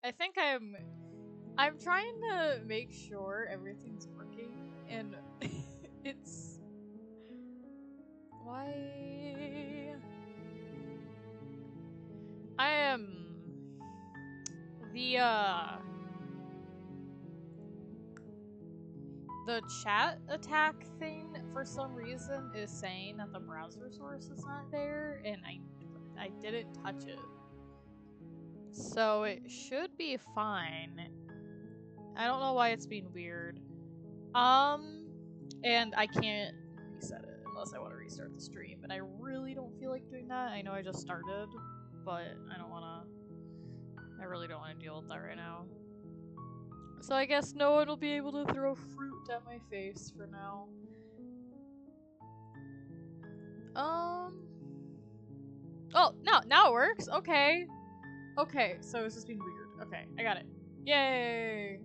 I think I'm trying to make sure everything's working, and it's why I am the chat attack thing for some reason is saying that the browser source is not there, and I didn't touch it. So it should be fine. I don't know why it's being weird. And I can't reset it unless I want to restart the stream, and I really don't feel like doing that. I know I just started, but I really don't want to deal with that right now. So I guess no one will be able to throw fruit at my face for now. Oh, no, now it works. Okay. Okay, so it's just being weird. Okay, I got it. Yay!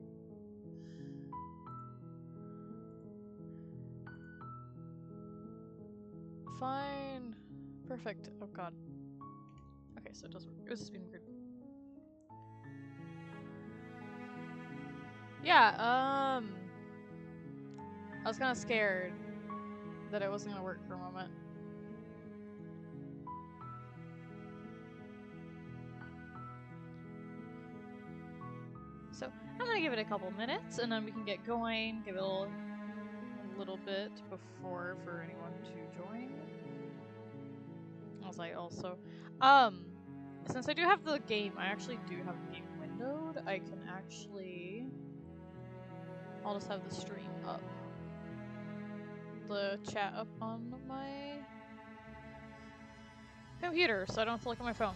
Fine. Perfect. Oh god. Okay, so it does work. It was just being weird. Yeah, I was kind of scared that it wasn't gonna work for a moment. So I'm gonna give it a couple minutes, and then we can get going. Give it a little bit before for anyone to join. As I also, since I do have the game, I actually do have the game windowed. I can actually, I'll just have the stream up, the chat up on my computer, so I don't have to look at my phone.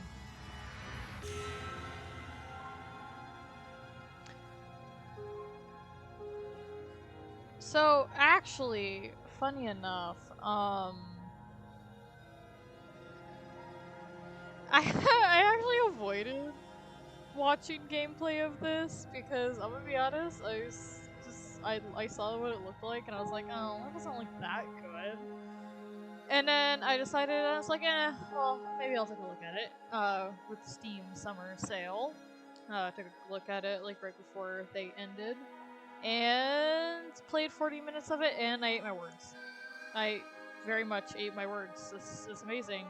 So actually, funny enough, I actually avoided watching gameplay of this because I'm gonna be honest, I saw what it looked like and I was like, oh, that doesn't look that good. And then I decided, I was like, well, maybe I'll take a look at it. With Steam Summer Sale, took a look at it like right before they ended, and played 40 minutes of it, and I ate my words. I very much ate my words. This is amazing.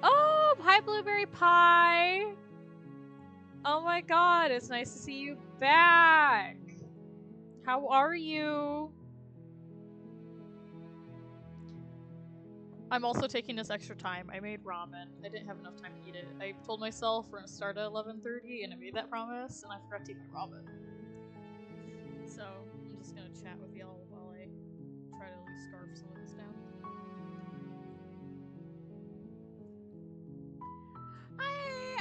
Oh, hi Blueberry Pie! Oh my god, it's nice to see you back! How are you? I'm also taking this extra time. I made ramen. I didn't have enough time to eat it. I told myself we're gonna start at 11:30, and I made that promise, and I forgot to eat my ramen. So, I'm just gonna chat with y'all while I try to at least scarf some of this down.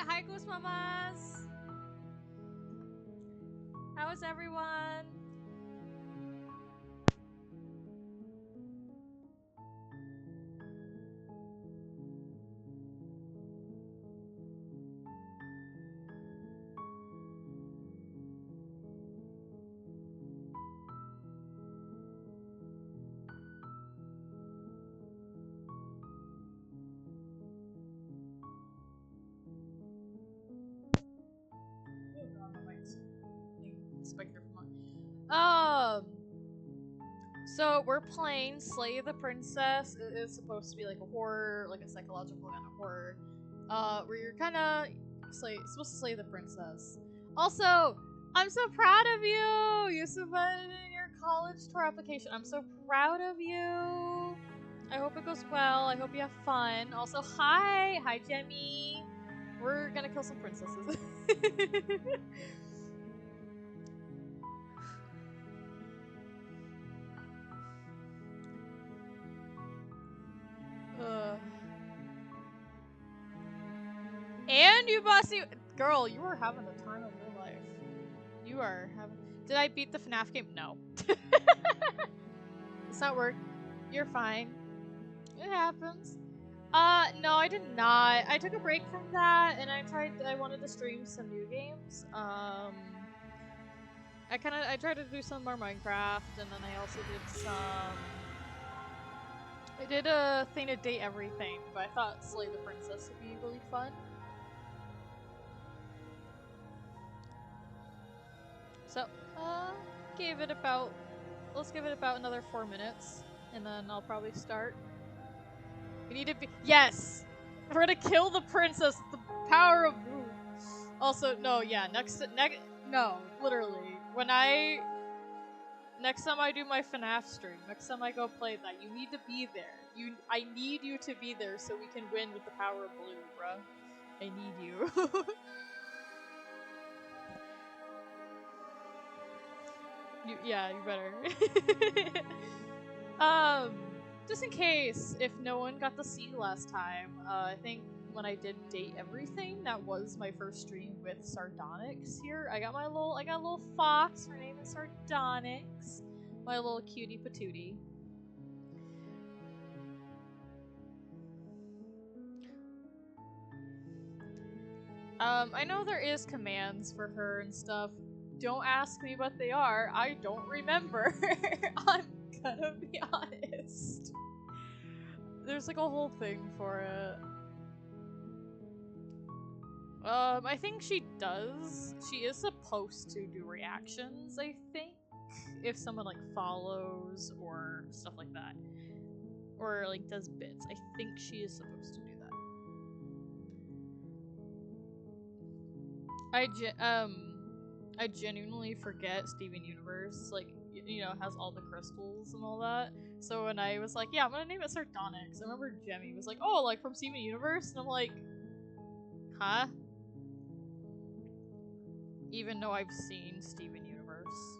Hi Goose Mamas! How is everyone? So we're playing Slay the Princess. It is supposed to be like a horror, like a psychological kind of horror, where you're kind of supposed to slay the princess. Also, I'm so proud of you. You submitted your college tour application. I'm so proud of you. I hope it goes well. I hope you have fun. Also, hi Jemmy. We're gonna kill some princesses. And you bossy girl, you are having the time of your life. You are having. Did I beat the FNAF game? No. It's not work. You're fine. It happens. No, I did not. I took a break from that, and I wanted to stream some new games. I tried to do some more Minecraft, and then I also did some I did a thing to date everything, but I thought Slay the Princess would be really fun. So, let's give it about another 4 minutes, and then I'll probably start. We need to be- Yes! We're gonna kill the princess with the power of Boo! Also, no, yeah, no, literally. Next time I do my FNAF stream, next time I go play that, you need to be there. I need you to be there so we can win with the power of blue, bruh. I need you. Yeah, you better. Just in case, if no one got to see last time, I think when I did Date Everything, that was my first stream with Sardonyx here. I got a little fox, her name is Sardonyx. My little cutie patootie. I know there is commands for her and stuff. Don't ask me what they are. I don't remember. I'm gonna be honest. There's like a whole thing for it. I think she does. She is supposed to do reactions, I think. If someone like follows or stuff like that. Or like does bits. I think she is supposed to do that. I genuinely forget Steven Universe, like, you know, has all the crystals and all that. So when I was like, yeah, I'm gonna name it Sardonyx, I remember Jemmy was like, oh, like from Steven Universe? And I'm like, huh? Even though I've seen Steven Universe.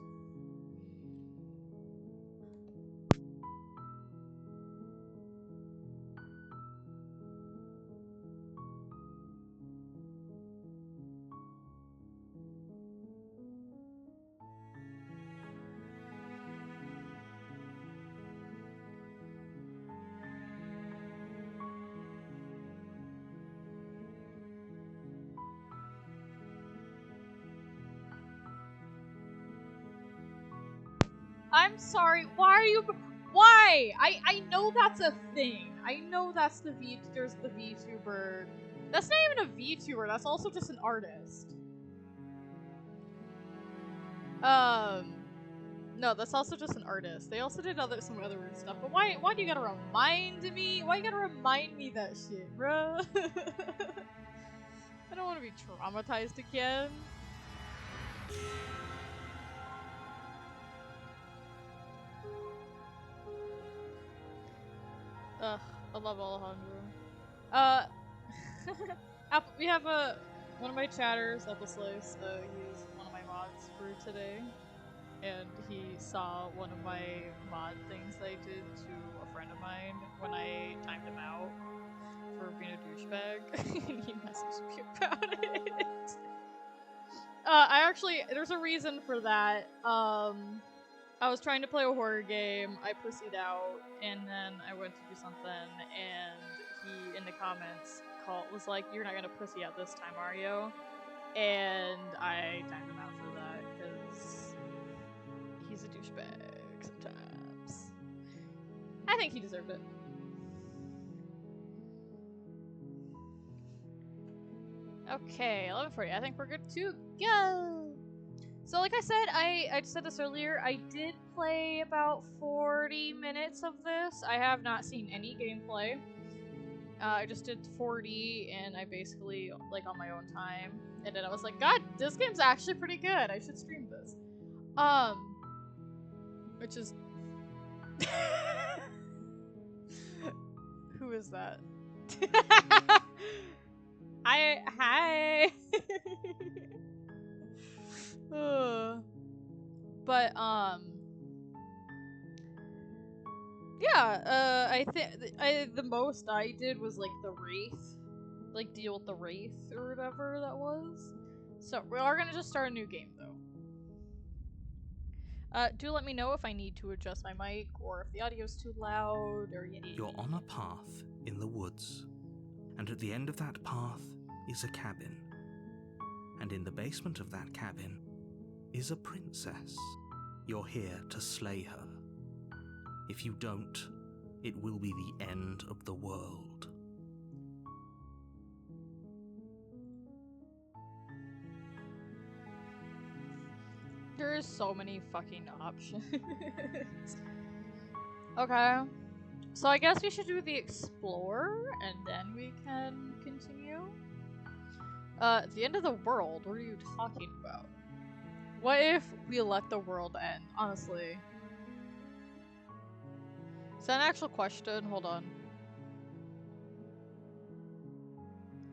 I'm sorry, why are you- Why? I know that's a thing. I know that's there's the VTuber. That's not even a VTuber, that's also just an artist. No, that's also just an artist. They also did some other weird stuff. But why do you gotta remind me? Why you gotta remind me that shit, bro? I don't want to be traumatized again. Ugh, I love Alejandro. We have one of my chatters, Apple Slice. He's one of my mods for today, and he saw one of my mod things that I did to a friend of mine when I timed him out for being a douchebag, and he messaged me about it. There's a reason for that. I was trying to play a horror game, I pussied out, and then I went to do something, and he, in the comments, was like, you're not gonna pussy out this time, are you? And I timed him out for that, because he's a douchebag sometimes. I think he deserved it. Okay, 11:40. I think we're good to go. So like I said, I said this earlier, I did play about 40 minutes of this. I have not seen any gameplay. I just did 40 and I basically, like, on my own time. And then I was like, God, this game's actually pretty good. I should stream this. Which is... Who is that? Hi! But, yeah, I think the most I did was like the Wraith, like deal with the Wraith or whatever that was. So we are gonna just start a new game though. Do let me know if I need to adjust my mic or if the audio's too loud or you need. You're on a path in the woods, and at the end of that path is a cabin. And in the basement of that cabin is a princess. You're here to slay her. If you don't, it will be the end of the world. There's so many fucking options. Okay. So I guess we should do the explorer and then we can continue. The end of the world, what are you talking about? What if we let the world end, honestly? Is that an actual question? Hold on.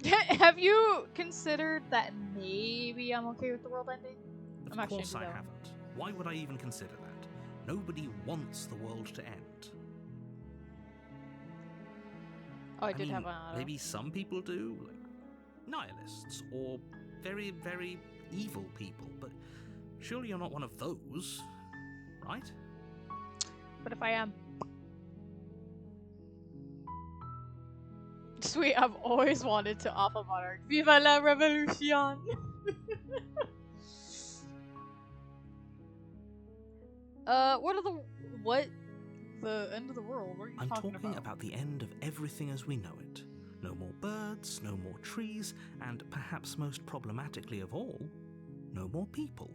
Have you considered that maybe I'm okay with the world ending? Of course I haven't. Why would I even consider that? Nobody wants the world to end. Oh, I did have an auto. Maybe some people do, like nihilists or very, very evil people, but surely you're not one of those, right? But if I am? Sweet, I've always wanted to Alpha Monarch. Viva la revolution! What? The end of the world? What are you talking about? I'm talking about the end of everything as we know it. No more birds, no more trees, and perhaps most problematically of all, no more people.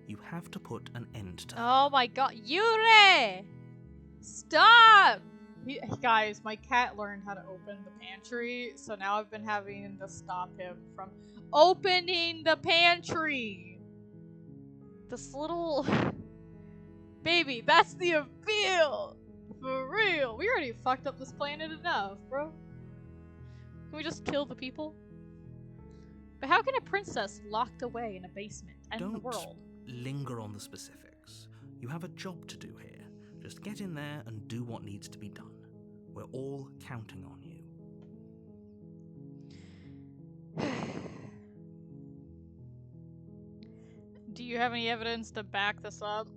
You have to put an end to that. Oh my god, Yurei! Stop! Guys, my cat learned how to open the pantry, so now I've been having to stop him from opening the pantry! This little... Baby, that's the appeal! For real! We already fucked up this planet enough, bro. Can we just kill the people? But how can a princess locked away in a basement end the world? Don't linger on the specifics. You have a job to do here. Just get in there and do what needs to be done. We're all counting on you. Do you have any evidence to back this up?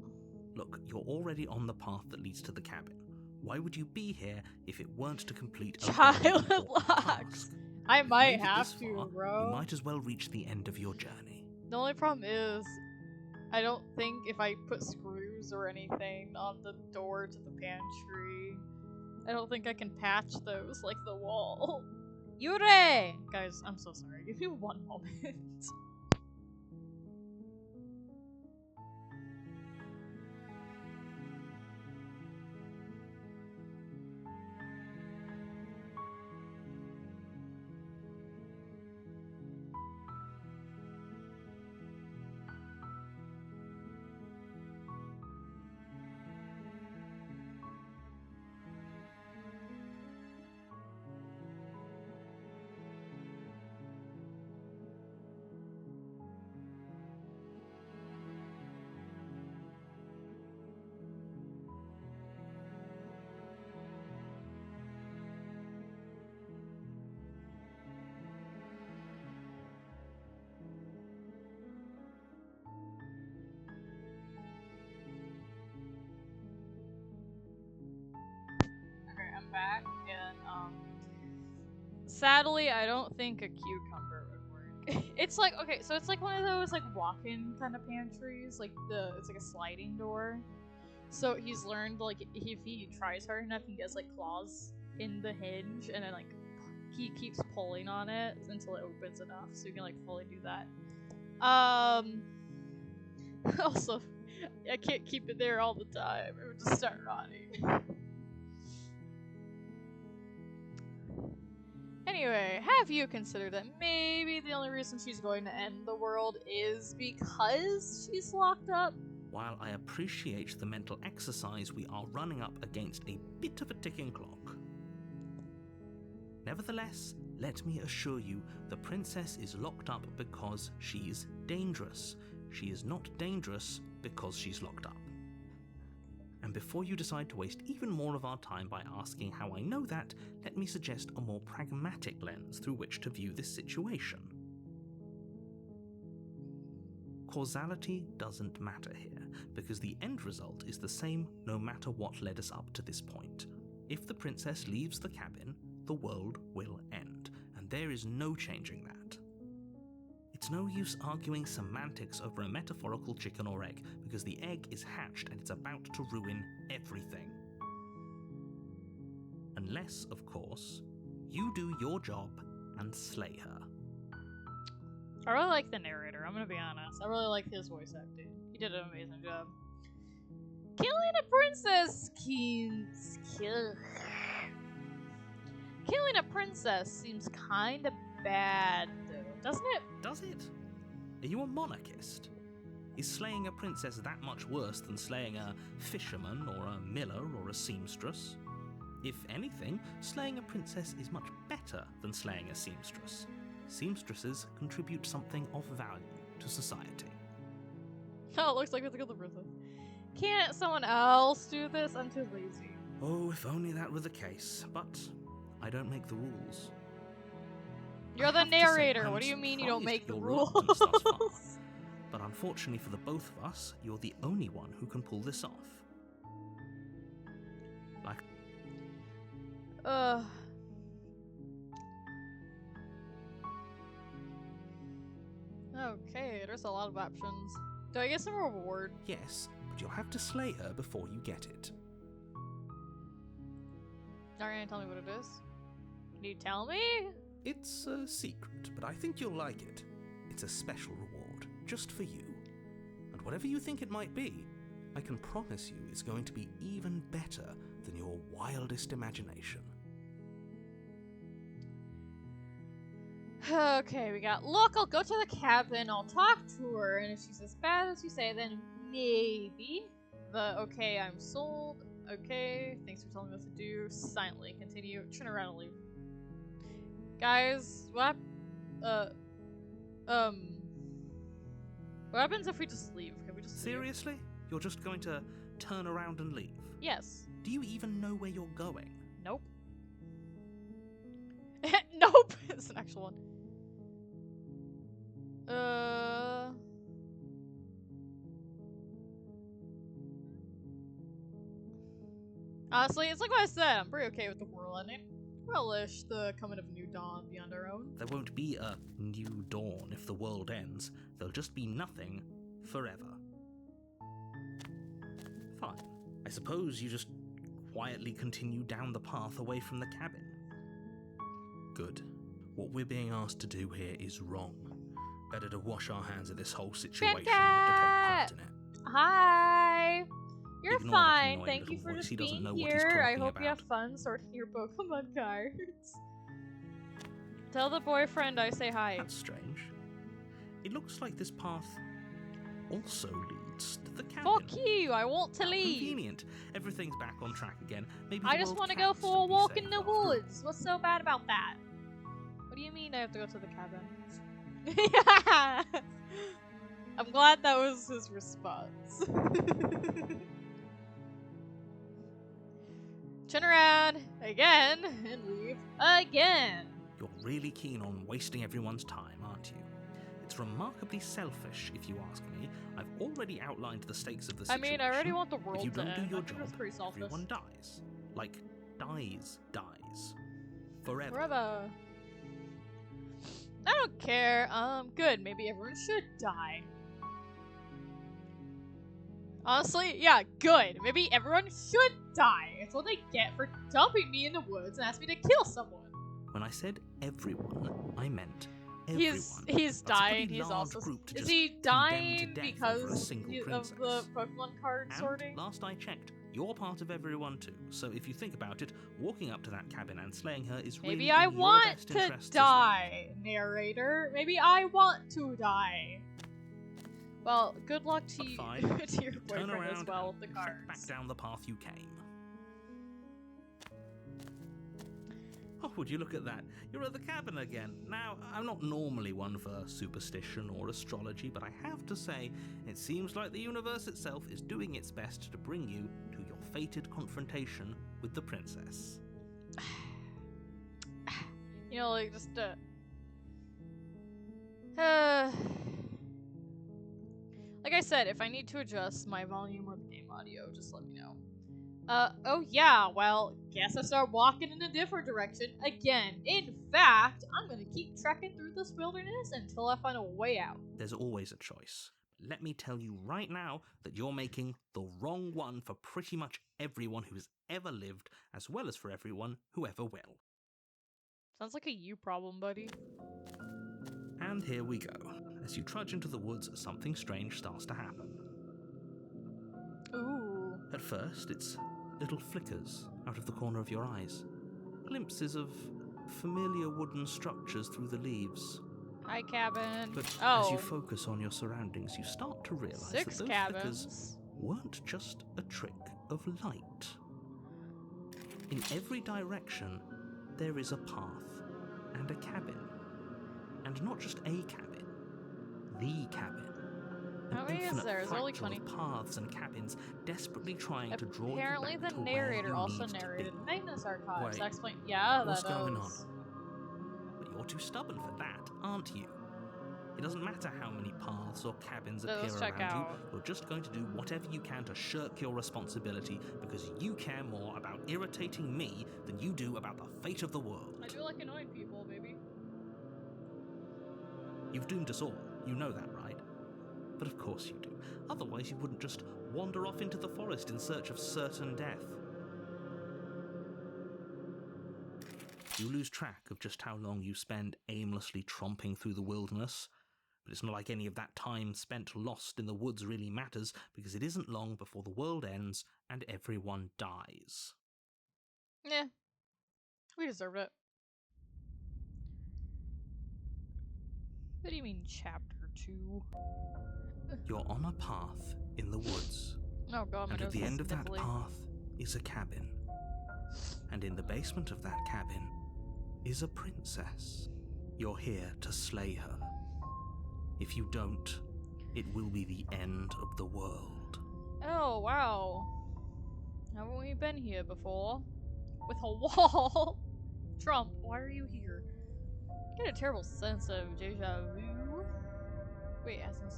Look, you're already on the path that leads to the cabin. Why would you be here if it weren't to complete a child locks? I might have to, far, bro. You might as well reach the end of your journey. The only problem is, I don't think if I put screws or anything on the door to the pantry, I don't think I can patch those like the wall. Yurei! Guys, I'm so sorry. Give me one moment. Back and sadly I don't think a cucumber would work. It's like, okay, so it's like one of those like walk-in kind of pantries, like it's like a sliding door. So he's learned like if he tries hard enough he gets like claws in the hinge and then like he keeps pulling on it until it opens enough so you can like fully do that. Also I can't keep it there all the time, it would just start rotting. Anyway, have you considered that maybe the only reason she's going to end the world is because she's locked up? While I appreciate the mental exercise, we are running up against a bit of a ticking clock. Nevertheless, let me assure you, the princess is locked up because she's dangerous. She is not dangerous because she's locked up. And before you decide to waste even more of our time by asking how I know that, let me suggest a more pragmatic lens through which to view this situation. Causality doesn't matter here, because the end result is the same no matter what led us up to this point. If the princess leaves the cabin, the world will end, and there is no changing that. It's no use arguing semantics over a metaphorical chicken or egg, because the egg is hatched and it's about to ruin everything. Unless, of course, you do your job and slay her. I really like the narrator, I'm gonna be honest. I really like his voice acting. He did an amazing job. Killing a princess Killing a princess seems kinda bad, though, doesn't it? Does it? Are you a monarchist? Is slaying a princess that much worse than slaying a fisherman or a miller or a seamstress? If anything, slaying a princess is much better than slaying a seamstress. Seamstresses contribute something of value to society. Oh, it looks like we have to kill the princess. Can't someone else do this? I'm too lazy. Oh, if only that were the case, but I don't make the rules. You're the narrator. What do you mean you don't make the rules? But unfortunately for the both of us, you're the only one who can pull this off. Like... Okay, there's a lot of options. Do I get some reward? Yes, but you'll have to slay her before you get it. Are you gonna tell me what it is? Can you tell me? It's a secret, but I think you'll like it. It's a special reward, just for you. And whatever you think it might be, I can promise you it's going to be even better than your wildest imagination. Okay, we got, look, I'll go to the cabin, I'll talk to her, and if she's as bad as you say, then maybe. Okay, I'm sold. Okay, thanks for telling me what to do. Silently continue. Turn around and leave. Guys, what happens if we just leave? Can we just Seriously? leave? You're just going to turn around and leave? Yes. Do you even know where you're going? Nope. Nope! It's an actual one. Honestly, it's like what I said, I'm pretty okay with the world ending. Relish the coming of a new dawn beyond our own. There won't be a new dawn if the world ends. There'll just be nothing forever. Fine. I suppose you just quietly continue down the path away from the cabin. Good. What we're being asked to do here is wrong. Better to wash our hands of this whole situation than to take part in it. Hi! You're Ignore fine. that Thank annoying you for little voice. just He doesn't being know what he's here. I talking hope you have about. fun sorting your Pokemon cards. Tell the boyfriend I say hi. That's strange. It looks like this path also leads to the cabin. Fuck you! I want to How leave. Convenient. Everything's back on track again. Maybe I the just world want to can go for still a be walk safe in the after all. woods. What's so bad about that? What do you mean I have to go to the cabin? Yeah. I'm glad that was his response. Turn around again and leave again. You're really keen on wasting everyone's time, aren't you? It's remarkably selfish, if you ask me. I've already outlined the stakes of the I situation. mean, I already want the world If you to don't do end. your I think that's job, pretty selfish. everyone dies. Like, dies. Forever. Forever. I don't care. Good. Maybe everyone should die. Honestly, yeah, good. Maybe everyone should die. It's what they get for dumping me in the woods and asking me to kill someone. When I said everyone, I meant everyone. He's That's a pretty dying. He's large also. group to Is just he condemn to dying death over a because single of princess. the Pokemon card And sorting? last I checked, you're part of everyone too. So if you think about it, walking up to that cabin and slaying her is really Maybe I in your want best to interests as well. die, narrator. Maybe I want to die. Well, good luck to, But you, fine. to your Turn boyfriend around as well with the and trek cards. back down the path you came. Oh, would you look at that? You're at the cabin again. Now, I'm not normally one for superstition or astrology, but I have to say, it seems like the universe itself is doing its best to bring you to your fated confrontation with the princess. You know, like, just, like I said, if I need to adjust my volume or the game audio, just let me know. Oh yeah, well, guess I start walking in a different direction again. In fact, I'm gonna keep trekking through this wilderness until I find a way out. There's always a choice. let me tell you right now that you're making the wrong one for pretty much everyone who has ever lived, as well as for everyone who ever will. Sounds like a you problem, buddy. And here we go. As you trudge into the woods, something strange starts to happen. Ooh. At first, it's little flickers out of the corner of your eyes. Glimpses of familiar wooden structures through the leaves. Hi, cabin. But oh. as you focus on your surroundings, you start to realize that 6 those cabins. flickers weren't just a trick of light. In every direction, there is a path and a cabin. And not just a cabin, the cabin. How many is there? Is there only 20? Of paths and cabins desperately trying to draw Apparently, you back the to narrator where you also need narrated to be. Magnus Archives. Wait, Explain. Yeah, what's that going does. But you're too stubborn for that, aren't you? It doesn't matter how many paths or cabins appear Let's check around out. you, you're just going to do whatever you can to shirk your responsibility because you care more about irritating me than you do about the fate of the world. I do like annoying people, baby. You've doomed us all, you know that, right? But of course you do. Otherwise you wouldn't just wander off into the forest in search of certain death. You lose track of just how long you spend aimlessly tromping through the wilderness. But it's not like any of that time spent lost in the woods really matters, because it isn't long before the world ends and everyone dies. Yeah. We deserved it. What do you mean, chapter 2? You're on a path in the woods. Oh god, my And at nose the is end of that sniffly. path is a cabin. And in the basement of that cabin is a princess. You're here to slay her. If you don't, it will be the end of the world. Oh, wow. Haven't we been here before? With a wall? Trump, why are you here? I get a terrible sense of deja vu. Wait, Asmus.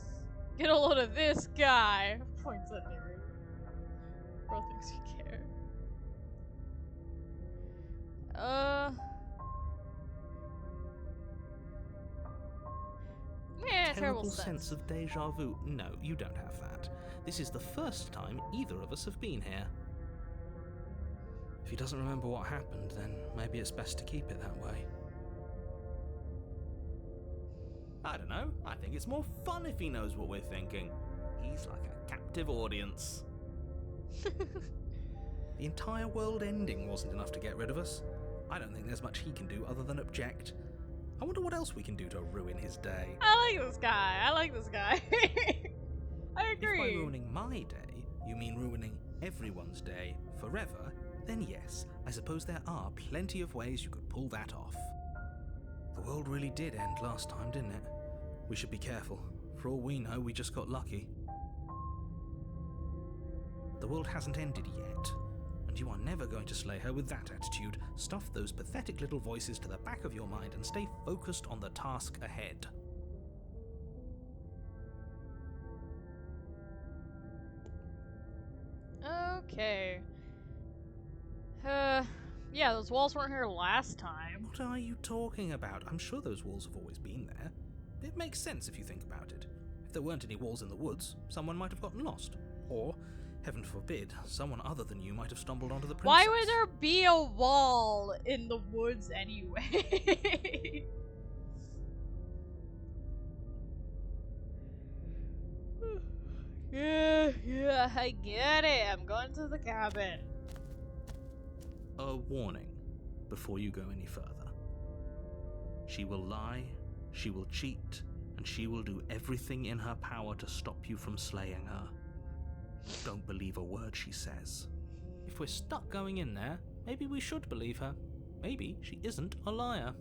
Get a load of this guy! Points at narrator. Bro thinks you care. Yeah, terrible sense of deja vu. No, you don't have that. This is the first time either of us have been here. If he doesn't remember what happened, then maybe it's best to keep it that way. I don't know. I think it's more fun if he knows what we're thinking. He's like a captive audience. The entire world ending wasn't enough to get rid of us. I don't think there's much he can do other than object. I wonder what else we can do to ruin his day. I like this guy. I like this guy. I agree. If by ruining my day, you mean ruining everyone's day forever, then yes, I suppose there are plenty of ways you could pull that off. The world really did end last time, didn't it? We should be careful. For all we know, we just got lucky. The world hasn't ended yet, and you are never going to slay her with that attitude. Stuff those pathetic little voices to the back of your mind and stay focused on the task ahead. Okay. Yeah, those walls weren't here last time. What are you talking about? I'm sure those walls have always been there. It makes sense if you think about it. If there weren't any walls in the woods, someone might have gotten lost. Or, heaven forbid, someone other than you might have stumbled onto the princess. Why would there be a wall in the woods anyway? Yeah, I get it. I'm going to the cabin. A warning before you go any further. She will lie, she will cheat, and she will do everything in her power to stop you from slaying her. Don't believe a word she says. If we're stuck going in there, maybe we should believe her. Maybe she isn't a liar.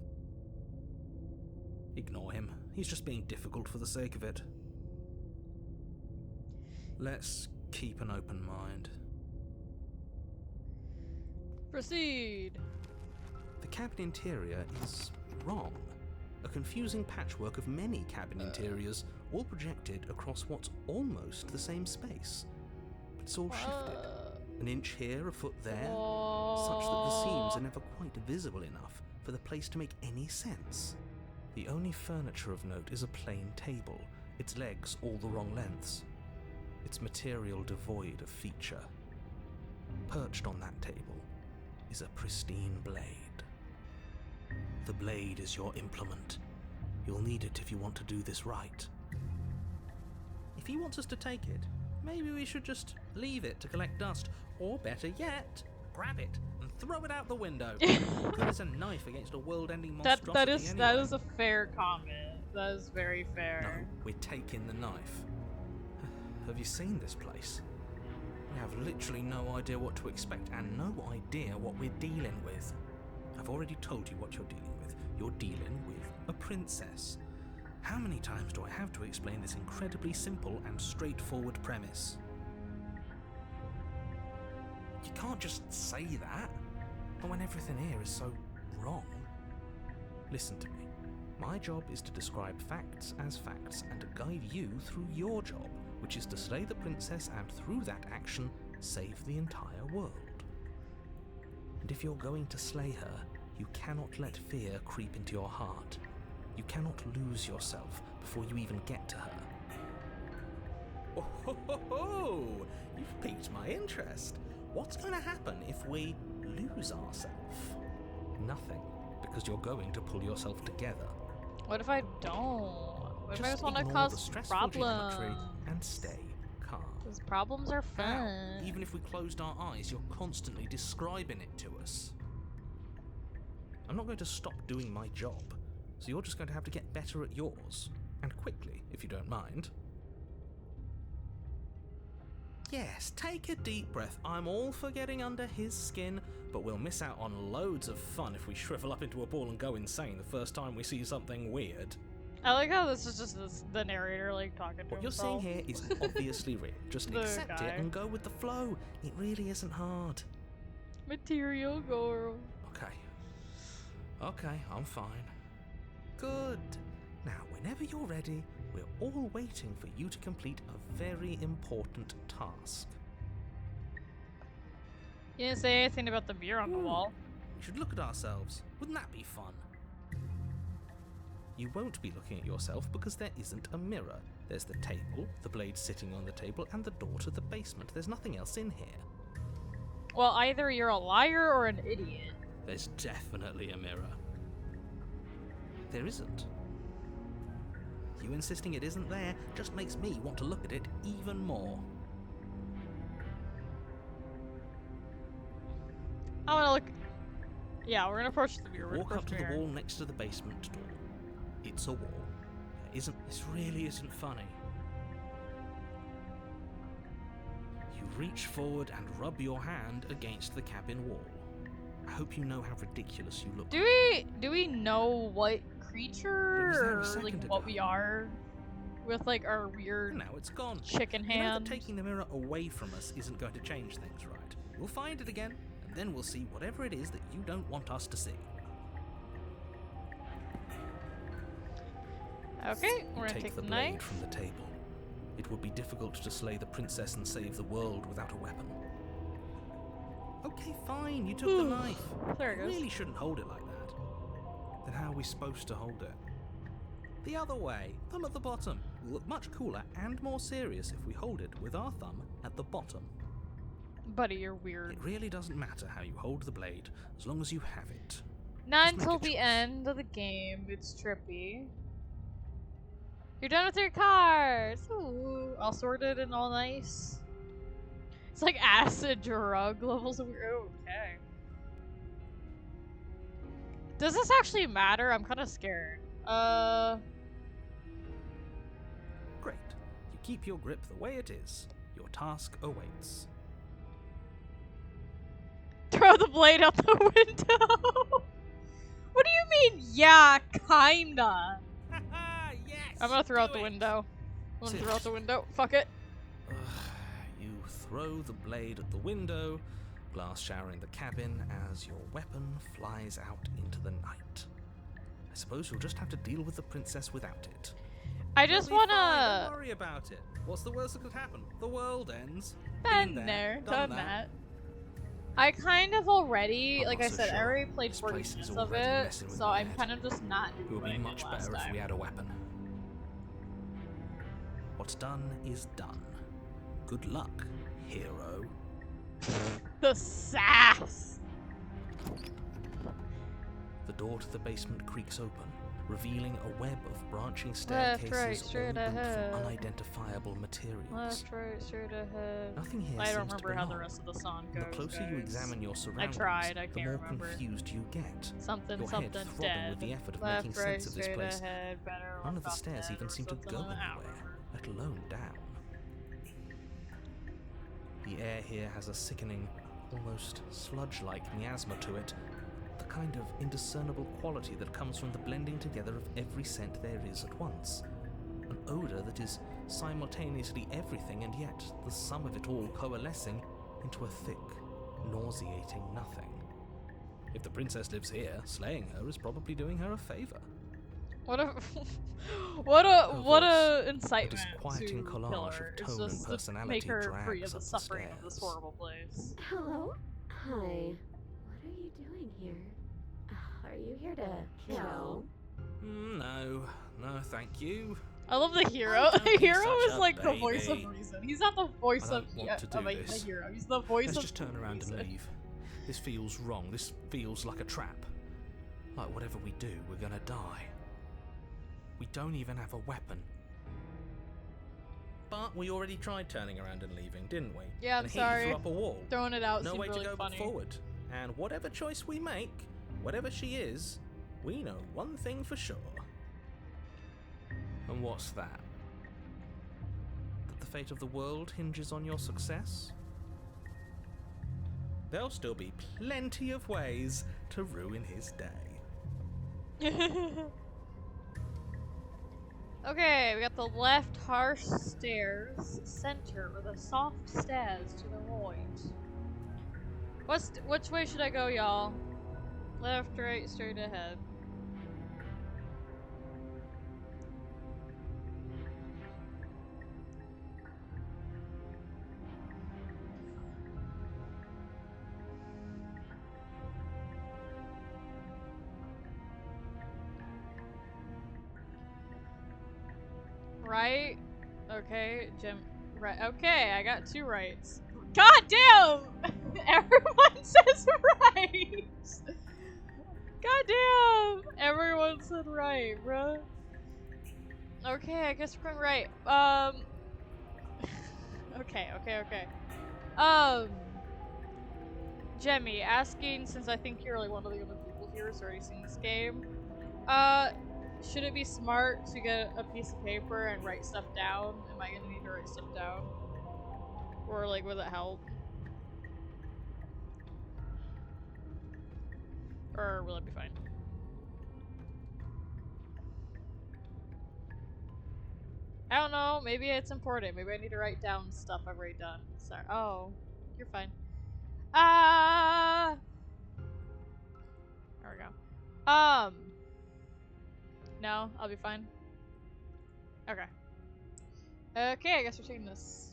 Ignore him. He's just being difficult for the sake of it. Let's keep an open mind. Proceed. The cabin interior is wrong. A confusing patchwork of many cabin interiors, all projected across what's almost the same space. But it's all shifted. An inch here, a foot there, such that the seams are never quite visible enough for the place to make any sense. The only furniture of note is a plain table, its legs all the wrong lengths, its material devoid of feature. Perched on that table is a pristine blade. The blade is your implement. You'll need it if you want to do this right. If he wants us to take it, maybe we should just leave it to collect dust, or better yet, grab it and throw it out the window. Good as a knife against a world-ending monstrosity That anyway. is a fair comment. That is very fair. No, we're taking the knife. Have you seen this place? We have literally no idea what to expect and no idea what we're dealing with. I've already told you what you're dealing with. You're dealing with a princess. How many times do I have to explain this incredibly simple and straightforward premise? You can't just say that, when everything here is so wrong. Listen to me. My job is to describe facts as facts and to guide you through your job, which is to slay the princess and through that action, save the entire world. And if you're going to slay her, you cannot let fear creep into your heart. You cannot lose yourself before you even get to her. Oh, ho, ho, ho. You've piqued my interest. What's going to happen if we lose ourselves? Nothing, because you're going to pull yourself together. What if I don't? What if I just want to ignore the cause stressful problems? geometry and stay calm. Because problems are How? fun. Even if we closed our eyes, you're constantly describing it to us. I'm not going to stop doing my job, so you're just going to have to get better at yours. And quickly, if you don't mind. Yes, take a deep breath. I'm all for getting under his skin, but we'll miss out on loads of fun if we shrivel up into a ball and go insane the first time we see something weird. I like how this is just the narrator like talking to What you're himself. seeing here is obviously real. Just The accept guy. it and go with the flow. It really isn't hard. Material girl. Okay, I'm fine. Good. Now, whenever you're ready, we're all waiting for you to complete a very important task. You didn't say anything about the mirror on the wall. We should look at ourselves. Wouldn't that be fun? You won't be looking at yourself because there isn't a mirror. There's the table, the blade sitting on the table, and the door to the basement. There's nothing else in here. Well, either you're a liar or an idiot. There's definitely a mirror. There isn't. You insisting it isn't there just makes me want to look at it even more. I want to look. Yeah, we're gonna approach the mirror. Walk up to the wall next to the basement door. It's a wall. This really isn't funny. You reach forward and rub your hand against the cabin wall. I hope you know how ridiculous you look. Do we know what It was creature there a or second like ago. what we are with like our weird Now it's gone. chicken You know that hand? taking the mirror away from us isn't going to change things, right? We'll find it again, and then we'll see whatever it is that you don't want us to see. Okay, we're gonna Take take the the blade knife. from the table. It would be difficult to slay the princess and save the world without a weapon. Okay, fine, you took the knife. There it You goes. really shouldn't hold it like that. Then how are we supposed to hold it? The other way, thumb at the bottom. Will look much cooler and more serious if we hold it with our thumb at the bottom. Buddy, you're weird. It really doesn't matter how you hold the blade, as long as you have it. Not Just make until a the choice. end of the game. It's trippy. You're done with your cards. Ooh, all sorted and all nice. It's like acid drug levels of okay. Does this actually matter? I'm kind of scared. Great. You keep your grip the way it is. Your task awaits. Throw the blade out the window. What do you mean? Yeah, kinda. Yes! I'm gonna throw out do the it. window. I'm gonna Sit. throw out the window. Fuck it. You throw the blade at the window, glass showering the cabin as your weapon flies out into the night. I suppose you'll just have to deal with the princess without it. I just It'll be fine, wanna. Don't worry about it. What's the worst that could happen? The world ends. Been Been there, there, done that. I kind of already, I'm like not I so said, I sure. already played This 40 place is minutes of already it, messing with so my I'm head. kind of just not It would be doing much it last better if time. we had a weapon. What's done is done. Good luck, hero. The sass! The door to the basement creaks open, revealing a web of branching Left, staircases right, straight all built ahead. from unidentifiable materials. Left, right, straight ahead. Nothing here I seems don't to remember how the belong. rest of the song And goes, the closer you guys. examine your I surroundings, tried, I the can't more remember. confused you get. Something, Your head something throbbing dead. with the effort of Left, making right, sense of this straight place. ahead. Better None left of the off stairs dead even or seem to something go like that. anywhere, let alone down. The air here has a sickening, almost sludge-like miasma to it, the kind of indiscernible quality that comes from the blending together of every scent there is at once. An odour that is simultaneously everything and yet the sum of it all coalescing into a thick, nauseating nothing. If the princess lives here, slaying her is probably doing her a favour. What a what a voice, incitement disquieting to collage kill of her. tone It's and just to personality make her free of drags the up the suffering of this stairs. horrible place. Hello? Hi. What are you doing here? Are you here to kill? No, thank you. I love the hero. Don't The be hero such is a like the voice of baby. reason. He's not the voice I of, don't want to do of a this. hero. He's the voice Let's of just turn around and reason. leave. This feels wrong. This feels like a trap. Like whatever we do, we're gonna die. We don't even have a weapon. But we already tried turning around and leaving, didn't we? Yeah, I'm and sorry. he threw up a wall. Throwing it out No seemed way really to go funny. but forward. And whatever choice we make, whatever she is, we know one thing for sure. And what's that? That the fate of the world hinges on your success? There'll still be plenty of ways to ruin his day. Okay, we got the left harsh stairs, center with a soft stairs to the right. Which way should I go, y'all? Left, right, straight ahead. Right? Okay, Jim. Right. Okay, I got 2 rights. God damn! Everyone says right! God damn! Everyone said right, bruh. Okay, I guess we're going right. Okay. Jemmy, asking, since I think you're like one of the only people here who's already seen this game, should it be smart to get a piece of paper and write stuff down? Am I gonna need to write stuff down? Or like, will it help? Or will it be fine? I don't know, maybe it's important. Maybe I need to write down stuff I've already done. Sorry. Oh, you're fine. There we go. No, I'll be fine. Okay. Okay, I guess we're taking this.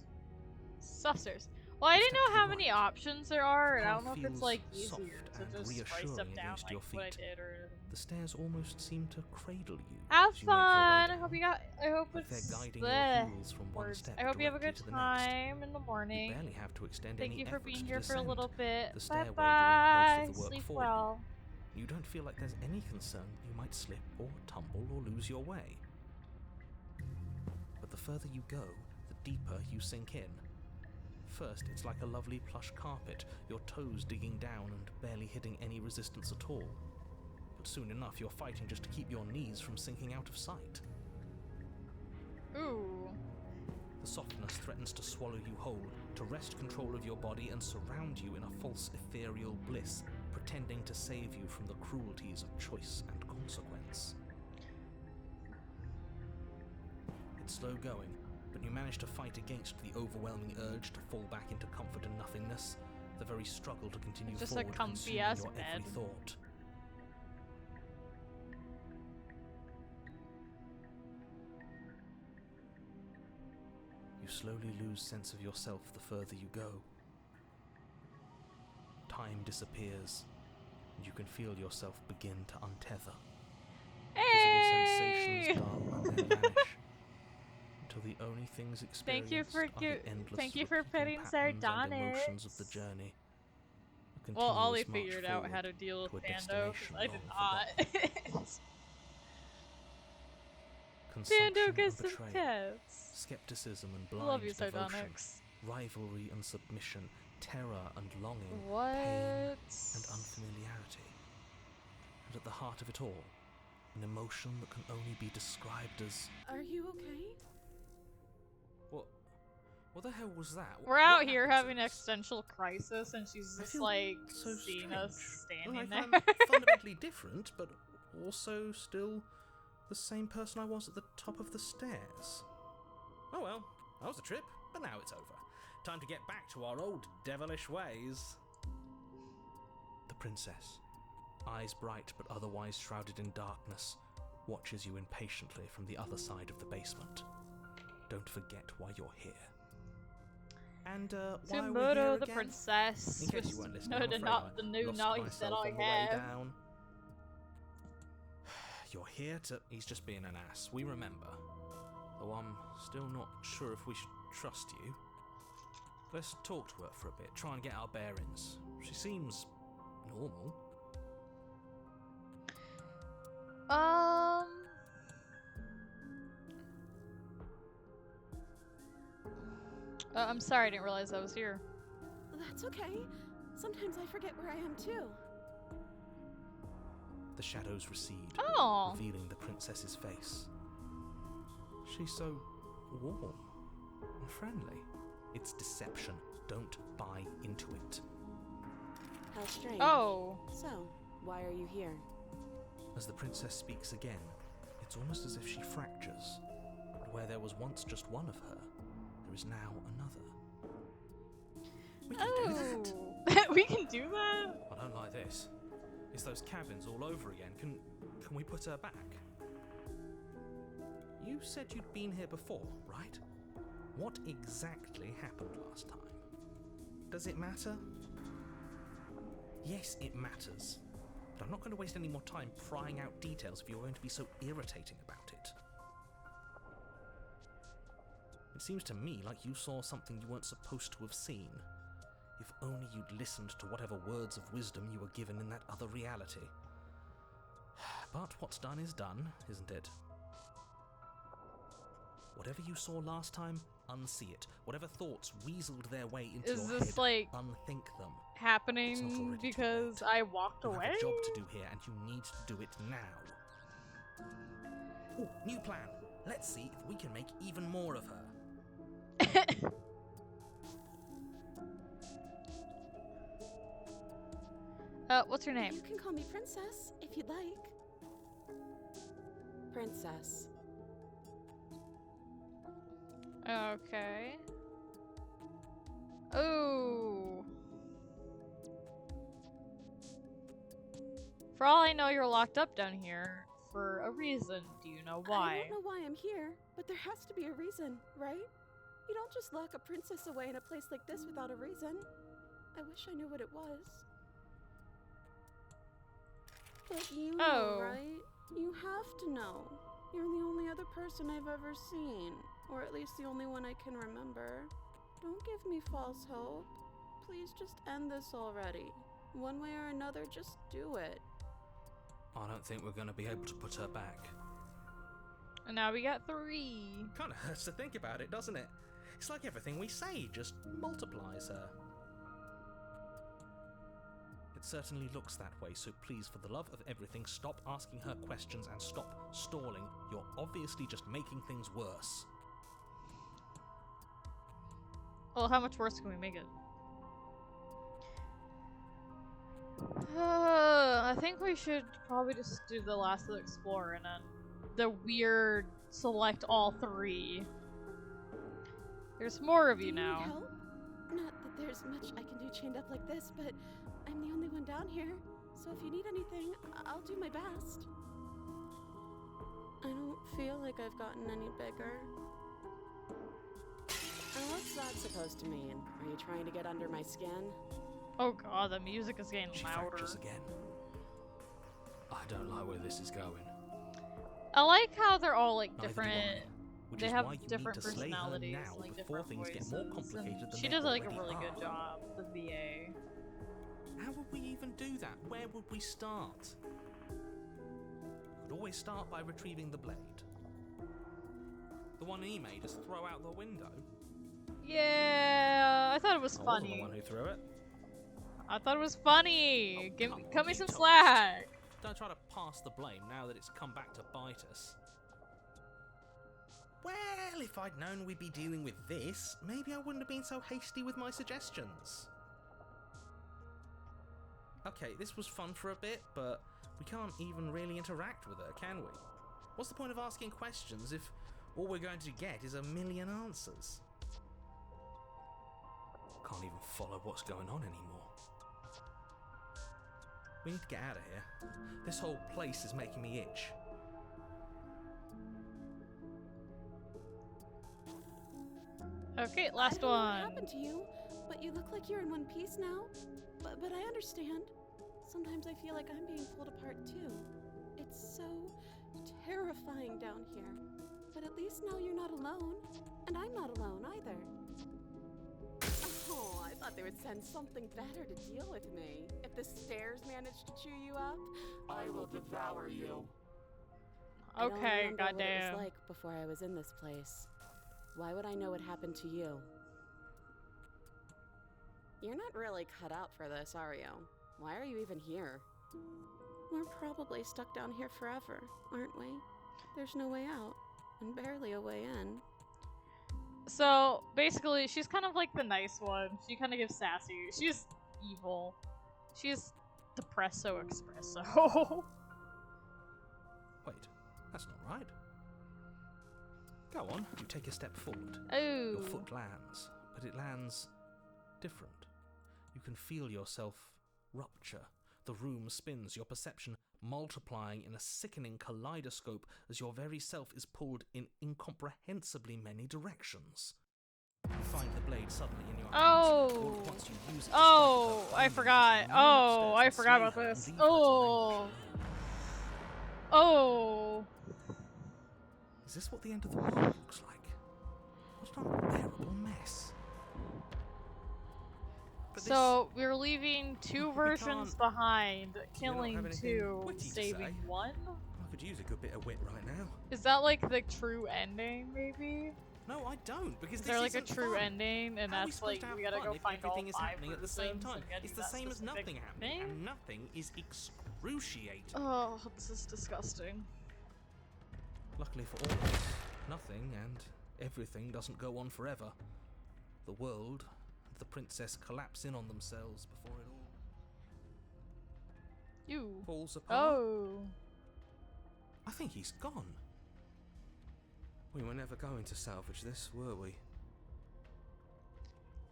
Saucers. Well, I didn't know how many options there are, and I don't know if it's like easier to just write stuff down like what I did or. The stairs almost seem to cradle you. Have as you make your way fun! I down. hope you got. I hope Like it's. they're guiding your bleh. heels from one Words. step I hope you have a directly good to the next. time in the You morning. barely have to extend Thank any you for efforts being to here for a descend. little bit. The Bye stairway doing bye. most of the work Sleep for you. well. You don't feel like there's any concern you might slip or tumble or lose your way. But the further you go, the deeper you sink in. First, it's like a lovely plush carpet, your toes digging down and barely hitting any resistance at all. But soon enough, you're fighting just to keep your knees from sinking out of sight. Ooh. The softness threatens to swallow you whole, to wrest control of your body and surround you in a false ethereal bliss, pretending to save you from the cruelties of choice and consequence. It's slow going, but you manage to fight against the overwhelming urge to fall back into comfort and nothingness, the very struggle to continue It's just a forward consuming comfy-ass your every bed. thought. You slowly lose sense of yourself the further you go. Time disappears, and you can feel yourself begin to untether. Physical Hey! sensations dull and then vanish, until the only things Thank you experienced for are the endless thank you for repeating petting patterns and emotions of the Sardonyx. journey. A Well, Ollie continuous march figured out how forward to deal to with a Pando, because destination I did long forgotten. not. Pando Consumption gets and some betrayal, pets. skepticism and Love blind you, devotion, Sardonyx. rivalry and submission, terror and longing, What? pain and unfamiliarity. And at the heart of it all, an emotion that can only be described as... Are you okay? What the hell was that? We're out here having an existential crisis, and she's I just feel like so seeing strange. us standing Like there. I'm fundamentally different, but also still the same person I was at the top of the stairs. Oh well, that was a trip, but now it's over. Time to get back to our old devilish ways. The princess, eyes bright but otherwise shrouded in darkness, watches you impatiently from the other side of the basement. Don't forget why you're here. And why are we here Tumoto the again? princess. In case you weren't listening, I'm afraid The new lost knife that myself I on the way have. down. You're here to... He's just being an ass, we remember. Though I'm still not sure if we should trust you. Let's talk to her for a bit, try and get our bearings. She seems... normal. I'm sorry, I didn't realize I was here. That's okay. Sometimes I forget where I am too. The shadows recede, Oh. revealing the princess's face. She's so warm and friendly. It's deception. Don't buy into it. How strange. Oh. So, why are you here? As the princess speaks again, it's almost as if she fractures. And where there was once just one of her, there is now another. We can do that. Oh. We can do that? I don't like this. It's those cabins all over again. Can we put her back? You said you'd been here before, right? What exactly happened last time? Does it matter? Yes, it matters. But I'm not going to waste any more time prying out details if you're going to be so irritating about it. It seems to me like you saw something you weren't supposed to have seen. If only you'd listened to whatever words of wisdom you were given in that other reality. But what's done is done, isn't it? Whatever you saw last time, unsee it. Whatever thoughts weaseled their way into Is your this, head, like, unthink them. It's not happening already too because late. I walked You away? have a job to do here, and you need to do it now. Ooh, new plan. Let's see if we can make even more of her. What's your name? You can call me Princess, if you'd like. Princess. Okay. Oh. For all I know, you're locked up down here for a reason. Do you know why? I don't know why I'm here, but there has to be a reason, right? You don't just lock a princess away in a place like this without a reason. I wish I knew what it was. But you know, right? You have to know. You're the only other person I've ever seen. Or at least the only one I can remember. Don't give me false hope. Please just end this already. One way or another, just do it. I don't think we're going to be able to put her back. And now we got 3. Kind of hurts to think about it, doesn't it? It's like everything we say just multiplies her. It certainly looks that way, so please, for the love of everything, stop asking her questions and stop stalling. You're obviously just making things worse. Well, how much worse can we make it? I think we should probably just do the last of the Explorer and then the weird select all 3. There's more of you Do now. need help? Not that there's much I can do chained up like this, but I'm the only one down here. So if you need anything, I'll do my best. I don't feel like I've gotten any bigger. What's that supposed to mean? Are you trying to get under my skin? Oh god, the music is getting She louder. fractures again. I don't like where this is going. I like how they're all like Neither do different which They is have why you need different to slay her personalities, now like before different things voices. get more complicated than She they does like a already really are. good job, the VA. How would we even do that? Where would we start? We could always start by retrieving the blade. The one he made us throw out the window. Yeah, I thought it was I wasn't funny. the one who threw it. I thought it was funny. Oh, Give come cut on, me you some told slack. Don't try to pass the blame now that it's come back to bite us. Well, if I'd known we'd be dealing with this, maybe I wouldn't have been so hasty with my suggestions. Okay, this was fun for a bit, but we can't even really interact with her, can we? What's the point of asking questions if all we're going to get is a million answers? Can't even follow what's going on anymore. We need to get out of here. This whole place is making me itch. Okay, last I don't know one. what happened to you, but you look like you're in one piece now. But I understand. Sometimes I feel like I'm being pulled apart too. It's so terrifying down here. But at least now you're not alone. And I'm not alone either. Oh, I thought they would send something better to deal with me. If the stairs managed to chew you up, I will devour you. Okay, I don't remember what it goddamn. was like before I was in this place. Why would I know what happened to you? You're not really cut out for this, are you? Why are you even here? We're probably stuck down here forever, aren't we? There's no way out, and barely a way in. So basically, she's kind of like the nice one. She kind of gives sassy. She's evil. She's depresso espresso. Wait, that's not right. Go on, you take a step forward. Oh. Your foot lands, but it lands different. You can feel yourself rupture. The room spins, your perception multiplying in a sickening kaleidoscope as your very self is pulled in incomprehensibly many directions. You find the blade suddenly in your hands. All at once you use it to Oh, strike her I finally, forgot. you run Oh, upstairs I and forgot slay about her and this. leave her to Oh. range Oh. Is this what the end of the world looks like? What an unbearable mess. But So we're leaving two We versions can't- behind, have killing anything two, witty to saving say? one? I could use a good bit of wit right now. Is that like the true ending, maybe? No, I don't, because Is this there like a isn't true fun. ending, and How are we that's supposed like to have we gotta fun go if find all everything is 5 happening at the same versions time? and get It's to the that same as specific nothing happening, thing? and nothing is excruciating. Oh, this is disgusting. Luckily for all of us, nothing and everything doesn't go on forever. The world and the princess collapse in on themselves before it all You. falls apart. Oh. I think he's gone. We were never going to salvage this, were we?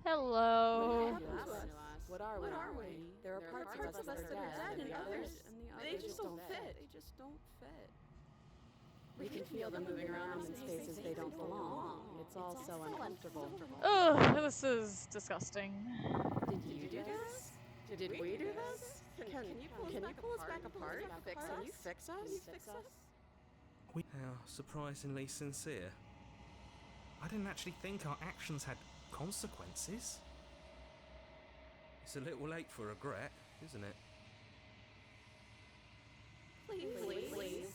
Hello. What happened to us? What are we? There are parts of us that are dead, and the others they just don't fit. They just don't fit. We can feel them moving around in spaces they don't belong. It's all so uncomfortable. Ugh, this is disgusting. Did you do this? Did we do this? Can you pull us back apart? Can you fix us? How surprisingly sincere. I didn't actually think our actions had consequences. It's a little late for regret, isn't it? Please.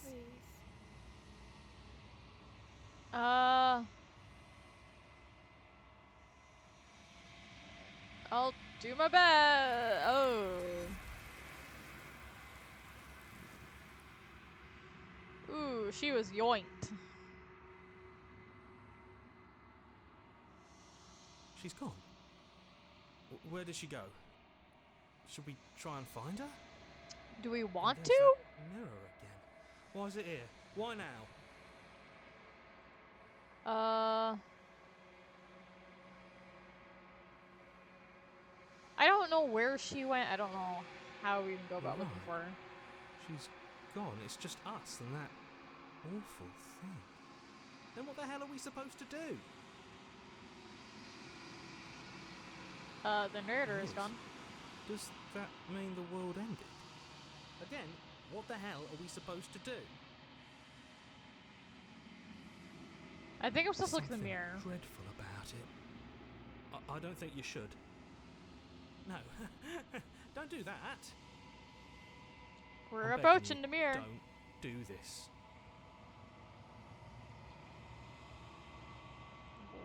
I'll do my best. Oh. Ooh, she was yoinked. She's gone. Where did she go? Should we try and find her? Do we want There's to? that mirror again. Why is it here? Why now? I don't know where she went. I don't know how we can go about looking for her. She's gone. It's just us and that awful thing. Then what the hell are we supposed to do? The narrator is Yes. gone. Does that mean the world ended? Again, what the hell are we supposed to do? I think I'm supposed to look in the Something mirror. dreadful about it. I don't think you should. No, don't do that. We're I'm approaching begging the you, mirror. Don't do this.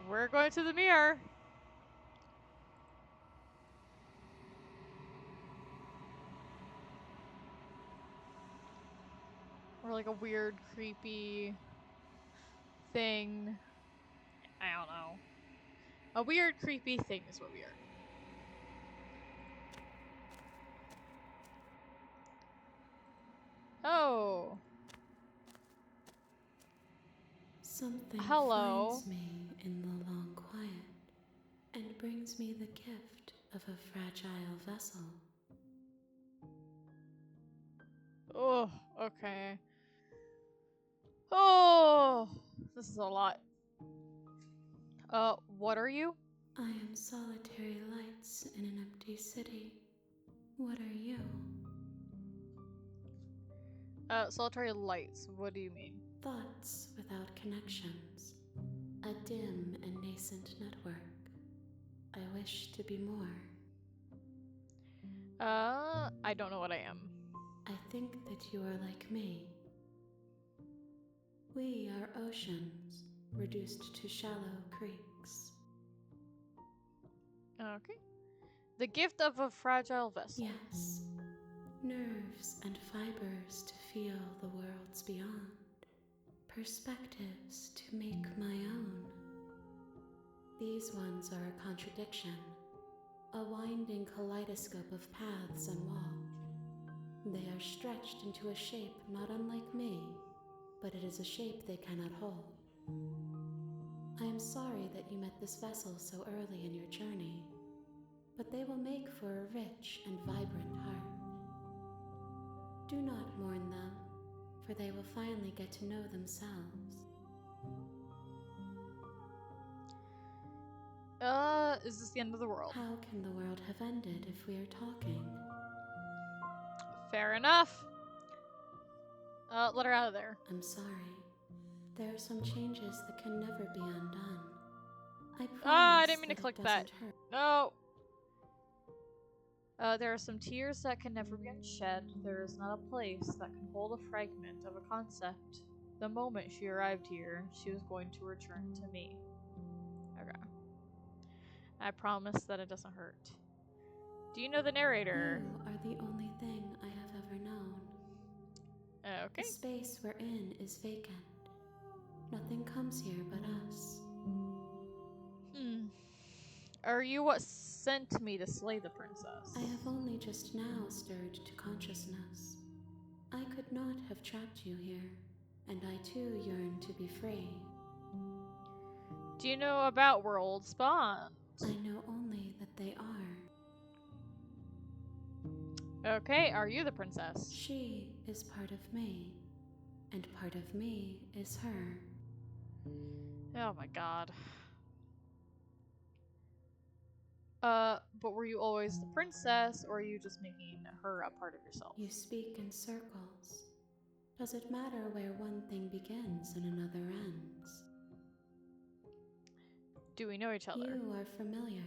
We're going to the mirror. Or like a weird, creepy thing. I don't know. A weird, creepy thing is what we are. Oh. Something Hello. finds me in the long quiet and brings me the gift of a fragile vessel. Oh, okay. Oh, this is a lot. What are you? I am solitary lights in an empty city. What are you? Solitary lights. What do you mean? Thoughts without connections. A dim and nascent network. I wish to be more. I don't know what I am. I think that you are like me. We are oceans, reduced to shallow creeks. Okay. The gift of a fragile vessel. Yes. Nerves and fibers to feel the worlds beyond. Perspectives to make my own. These ones are a contradiction. A winding kaleidoscope of paths and walls. They are stretched into a shape not unlike me, but it is a shape they cannot hold. I am sorry that you met this vessel so early in your journey, but they will make for a rich and vibrant heart. Do not mourn them, for they will finally get to know themselves. Is this the end of the world? How can the world have ended if we are talking? Fair enough. Let her out of there. I'm sorry. There are some changes that can never be undone. I promise I didn't mean to that click it that. doesn't hurt. No. There are some tears that can never be unshed. There is not a place that can hold a fragment of a concept. The moment she arrived here, she was going to return to me. Okay. I promise that it doesn't hurt. Do you know the narrator? You are the only thing I have ever known. Okay. The space we're in is vacant. Nothing comes here but us. Are you what sent me to slay the princess? I have only just now stirred to consciousness. I could not have trapped you here, and I too yearn to be free. Do you know about world spawn? I know only that they are. Okay, are you the princess? She is part of me, and part of me is her. Oh my god. But were you always the princess, or are you just making her a part of yourself? You speak in circles. Does it matter where one thing begins and another ends? Do we know each other? You are familiar,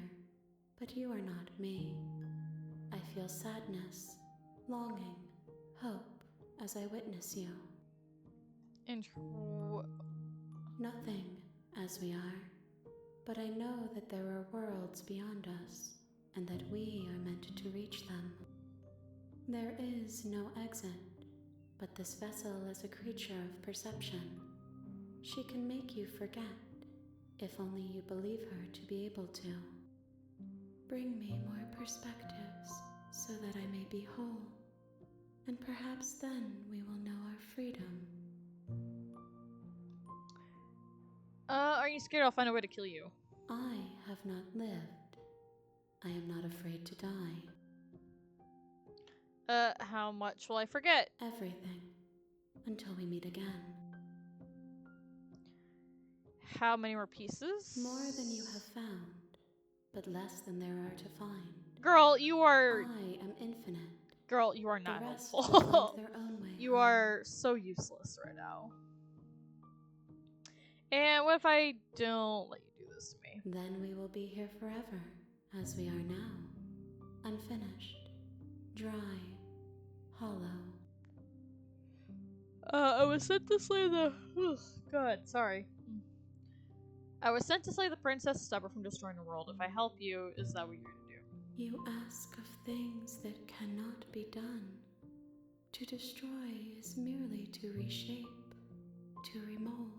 but you are not me. I feel sadness, longing, hope as I witness you. Nothing as we are, but I know that there are worlds beyond us, and that we are meant to reach them. There is no exit, but this vessel is a creature of perception. She can make you forget, if only you believe her to be able to. Bring me more perspectives, so that I may be whole, and perhaps then we will know our freedom. Are you scared I'll find a way to kill you? I have not lived. I am not afraid to die. How much will I forget? Everything. Until we meet again. How many more pieces? More than you have found, but less than there are to find. Girl, you are... I am infinite. Girl, you are not The rest will helpful. find their own way You home. are so useless right now. And what if I don't let you do this to me? Then we will be here forever, as we are now. Unfinished, dry, hollow. I was sent to slay the... Ugh, God, sorry. I was sent to slay the princess to stop her from destroying the world. If I help you, is that what you're gonna do? You ask of things that cannot be done. To destroy is merely to reshape, to remold.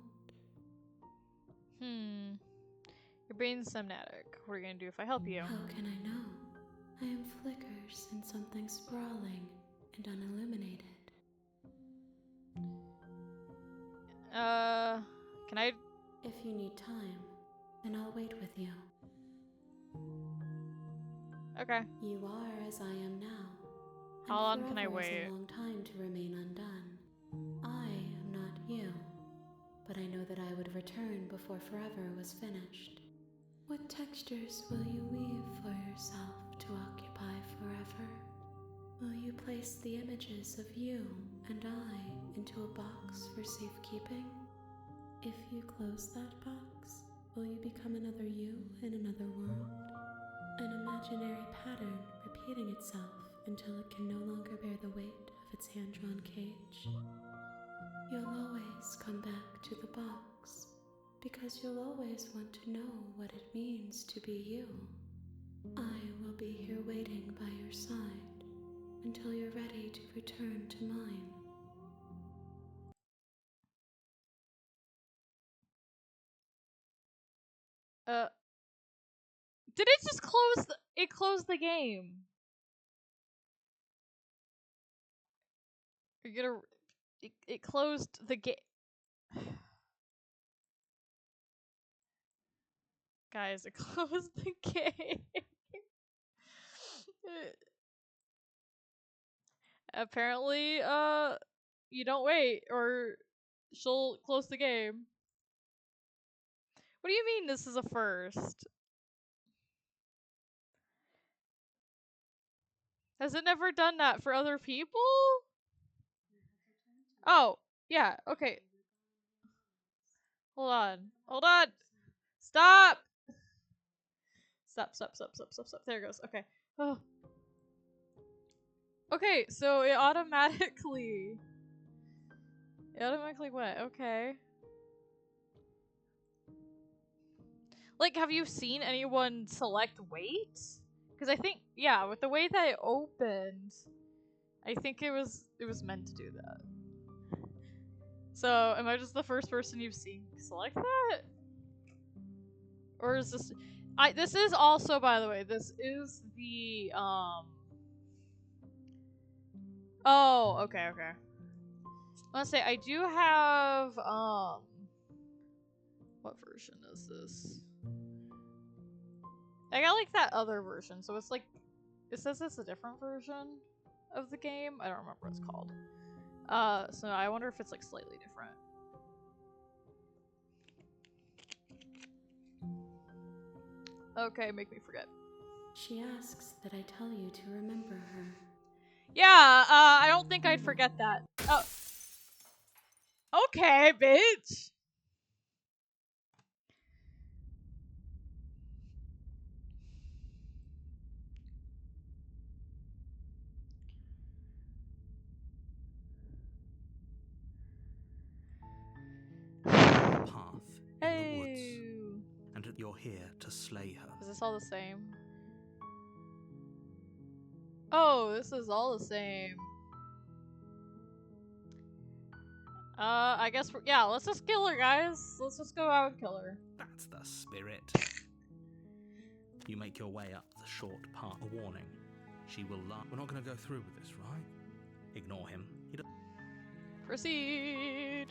You're being semnatic. What are you gonna do if I help you? How can I know? I am flickers in something sprawling and unilluminated. Can I... If you need time, then I'll wait with you. Okay. You are as I am now. How long can I forever wait? Is a long time to remain undone. I am not you, but I know that I would return before forever was finished. What textures will you weave for yourself to occupy forever? Will you place the images of you and I into a box for safekeeping? If you close that box, will you become another you in another world? An imaginary pattern repeating itself until it can no longer bear the weight of its hand-drawn cage. You'll always come back to the box, because you'll always want to know what it means to be you. I will be here waiting by your side until you're ready to return to mine. Did it just close the... It closed the game. You're gonna... It closed the game. Guys, it closed the game. Apparently, you don't wait, or she'll close the game. What do you mean this is a first? Has it never done that for other people? Oh, yeah, okay. Hold on. Hold on! Stop! Stop. There it goes. Okay. Oh. Okay, so it automatically went. Okay. Like, have you seen anyone select wait? Because I think, yeah, with the way that it opened, I think it was meant to do that. So, am I just the first person you've seen select that? Or is this... this is also, by the way, this is the, Oh, okay. Let's say I do have, what version is this? I got, like, that other version, so it's, like, it says it's a different version of the game. I don't remember what it's called. So I wonder if it's, like, slightly different. Okay, make me forget. She asks that I tell you to remember her. Yeah, I don't think I'd forget that. Oh. Okay, bitch! Path in the woods, and you're here to slay her. Is this all the same? Oh, this is all the same. I guess yeah, let's just kill her, guys. Let's just go out and kill her. That's the spirit. You make your way up the short path. A warning. She will laugh. We're not going to go through with this, right? Ignore him. He doesn't. Proceed.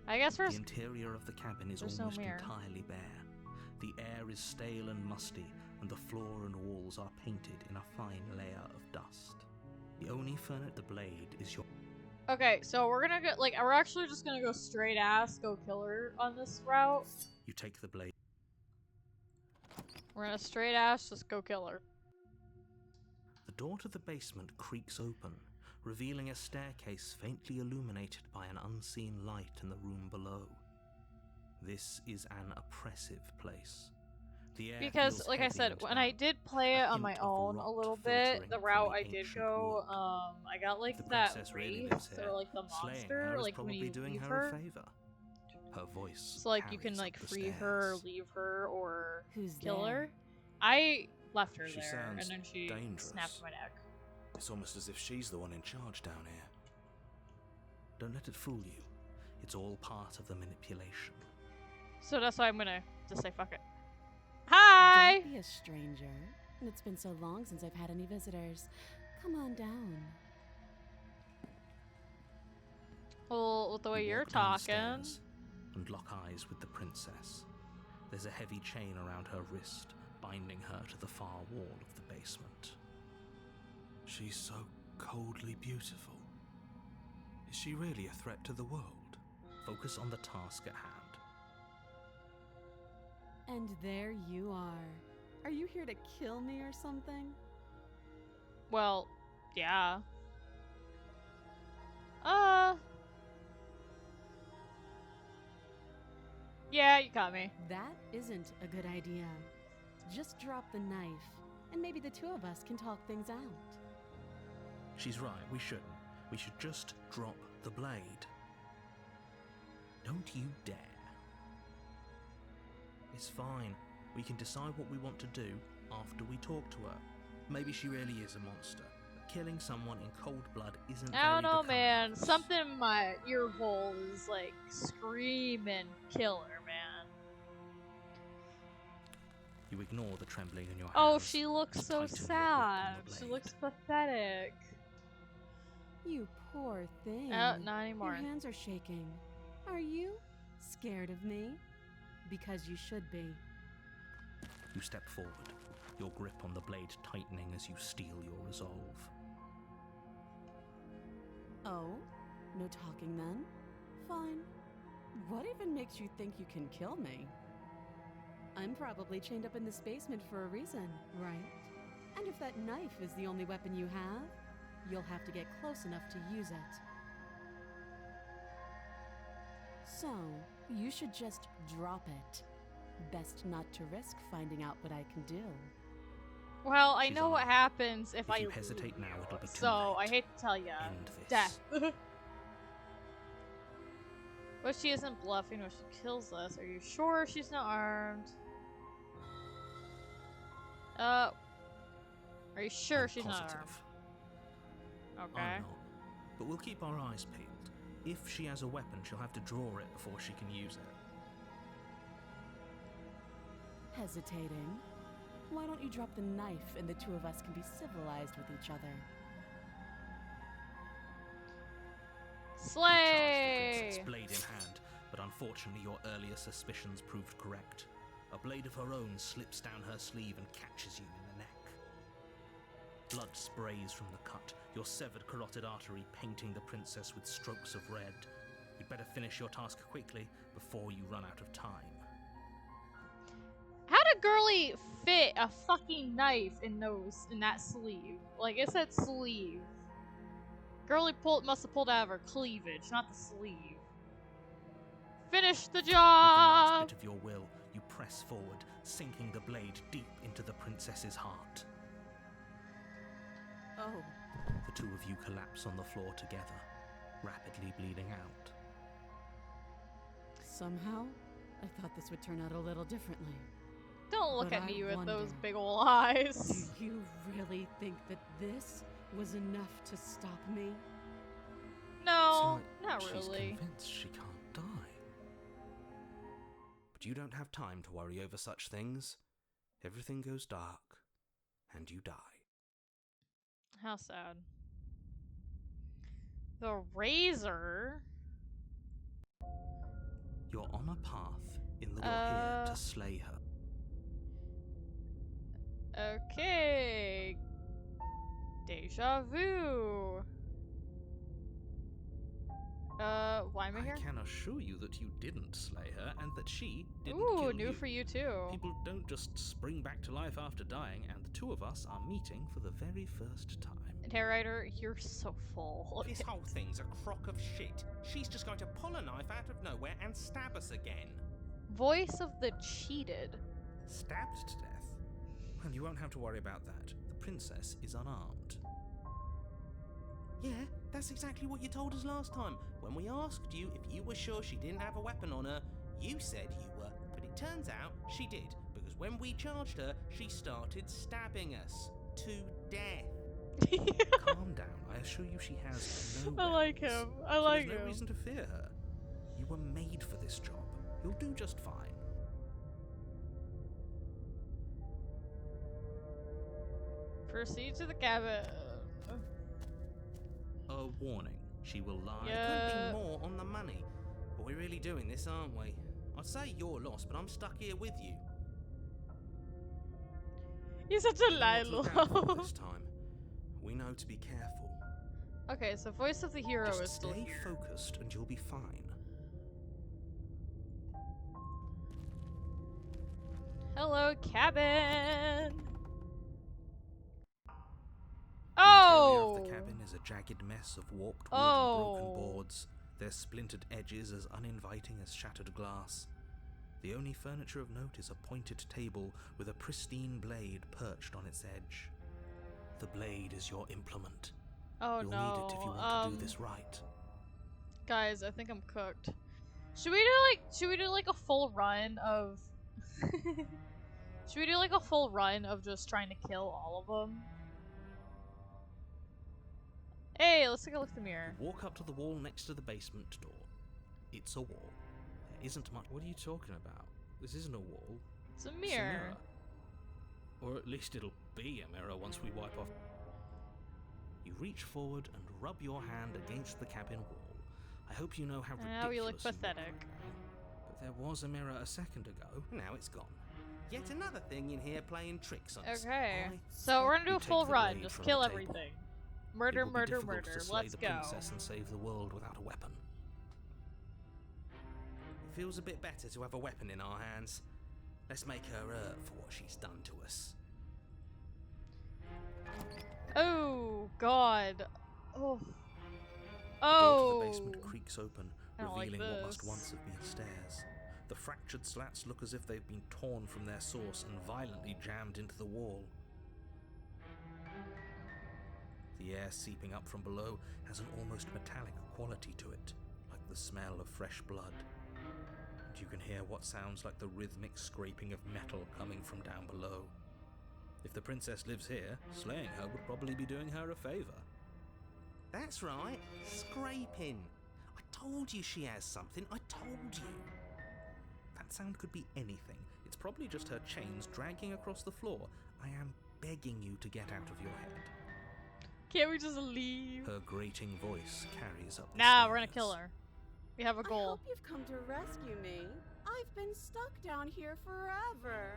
I guess The interior of the cabin is there's almost no mirror. entirely bare. The air is stale and musty, and the floor and walls are painted in a fine layer of dust. The only furniture, the blade, is your... Okay, so we're gonna go, like, we're actually just gonna go straight ass, go kill her on this route. You take the blade. We're gonna straight ass just go kill her. The door to the basement creaks open, revealing a staircase faintly illuminated by an unseen light in the room below. This is an oppressive place. The air Because, feels like I heavy said, and when I damp, did play it a on my hint of own a rot little bit, filtering the from route the I did ancient go, wood. I got like If the that princess really wraith, lives so here, like the slaying monster, her is like when probably you doing leave her her. a favor. Her voice So like you can carries like up the free her, stairs. leave her, or Who's kill there? her. I left her She there, and sounds then she dangerous. snapped my neck. It's almost as if she's the one in charge down here. Don't let it fool you. It's all part of the manipulation. So that's why I'm gonna just say fuck it. Hi! Don't be a stranger. And it's been so long since I've had any visitors. Come on down. Well, with the way You you're walk down the talking. stairs and lock eyes with the princess. There's a heavy chain around her wrist, binding her to the far wall of the basement. She's so coldly beautiful. Is she really a threat to the world? Focus on the task at hand. And there you are. Are you here to kill me or something? Well, yeah. Yeah, you caught me. That isn't a good idea. Just drop the knife, and maybe the two of us can talk things out. She's right, we shouldn't. We should just drop the blade. Don't you dare. It's fine. We can decide what we want to do after we talk to her. Maybe she really is a monster. But killing someone in cold blood isn't I don't very know, becoming man. of us. Something in my ear hole is like screaming killer, man. You ignore the trembling in your hands. Oh, she looks and so tighten your grip sad. on the She blade. looks pathetic. You poor thing. Not Your anymore. hands are shaking. Are you scared of me? Because you should be. You step forward, your grip on the blade tightening as you steel your resolve. Oh? No talking then? Fine. What even makes you think you can kill me? I'm probably chained up in this basement for a reason, right? And if that knife is the only weapon you have, you'll have to get close enough to use it. So, you should just drop it. Best not to risk finding out what I can do. Well, I She's know what armed. happens if I you leave hesitate now, you. it'll be too So, I late. hate to tell ya. End this. Death. But she isn't bluffing when she kills us. Are you sure she's not armed? Are you sure I'm she's not armed? positive. Okay. I'm not. But we'll keep our eyes peeled. If she has a weapon, she'll have to draw it before she can use it. Hesitating? Why don't you drop the knife and the two of us can be civilized with each other? Slay! Charge the princess, blade in hand, but unfortunately your earlier suspicions proved correct. A blade of her own slips down her sleeve and catches you in the neck. Blood sprays from the cut, your severed carotid artery painting the princess with strokes of red. You'd better finish your task quickly before you run out of time. How did Girly fit a fucking knife in that sleeve? Like, it said sleeve. Girly must have pulled out of her cleavage, not the sleeve. Finish the With the last job! bit of your will, you press forward, sinking the blade deep into the princess's heart. Oh, The two of you collapse on the floor together, rapidly bleeding out. somehow, I thought this would turn out a little differently. Don't look But at I me with those wonder- big ol' eyes. Do you really think that this was enough to stop me? No, It's like not she's really. convinced she can't die. But you don't have time to worry over such things. Everything goes dark, and you die. How sad. The razor? You're on a path in the here to slay her. Okay. Deja vu. Why timing here? I can assure you that you didn't slay her and that she didn't kill Ooh, you. new for you too. People don't just spring back to life after dying, and the two of us are meeting for the very first time. Narrator, you're so full. This whole thing's a crock of shit. She's just going to pull a knife out of nowhere and stab us again. Voice of the cheated. Stabbed to death? Well, you won't have to worry about that. The princess is unarmed. Yeah, that's exactly what you told us last time. When we asked you if you were sure she didn't have a weapon on her, you said you were. But it turns out she did, because when we charged her, she started stabbing us to death. Calm down. I assure you she has no I like weapons. him. I like There's no him. reason to fear her. You were made for this job. You'll do just fine. Proceed to the cabin. A warning. She will lie. Yeah. Couldn't be more on the money. But we're really doing this, aren't we? I'd say you're lost, but I'm stuck here with you. You're such a lie, We'll look out for Lolo. this time. We know to be careful. Okay, so voice of the hero Just is still stay here. focused and you'll be fine. Hello, cabin. The Oh. interior of the cabin is a jagged mess of warped wood Oh. and broken boards, their splintered edges as uninviting as shattered glass. The only furniture of note is a pointed table with a pristine blade perched on its edge. The blade is your implement. Oh You'll no. need it if you want to do this right. Guys, I think I'm cooked. Should we do like a full run of Should we do like a full run of just trying to kill all of them? Hey, let's take a look at the mirror. Walk up to the wall next to the basement door. It's a wall. There isn't much. What are you talking about? This isn't a wall. It's a It's a mirror. Or at least it'll be a mirror once we wipe off. You reach forward and rub your hand against the cabin wall. I hope you know how ridiculous Now you look look pathetic. right now. But there was a mirror a second ago. Now it's gone. Yet another thing in here playing tricks on us. Okay. I So we're gonna do You a take full the run. blade Just from kill the table. everything. It Murder, will be murder, difficult murder. to slay Let's the go. princess and save the world without a weapon. It feels a bit better to have a weapon in our hands. Let's make her hurt for what she's done to us. Oh God. Oh. The door to Oh. the basement creaks open, I don't like revealing what must this. once have been stairs. The fractured slats look as if they've been torn from their source and violently jammed into the wall. The air seeping up from below has an almost metallic quality to it, like the smell of fresh blood. And you can hear what sounds like the rhythmic scraping of metal coming from down below. If the princess lives here, slaying her would probably be doing her a favor. That's right, scraping. I told you she has something. I told you. That sound could be anything. It's probably just her chains dragging across the floor. I am begging you to get out of your head. Can't we just leave? Her grating voice carries up the Nah, we're gonna stairs. kill her. We have a I goal. hope you've come to rescue me. I've been stuck down here forever.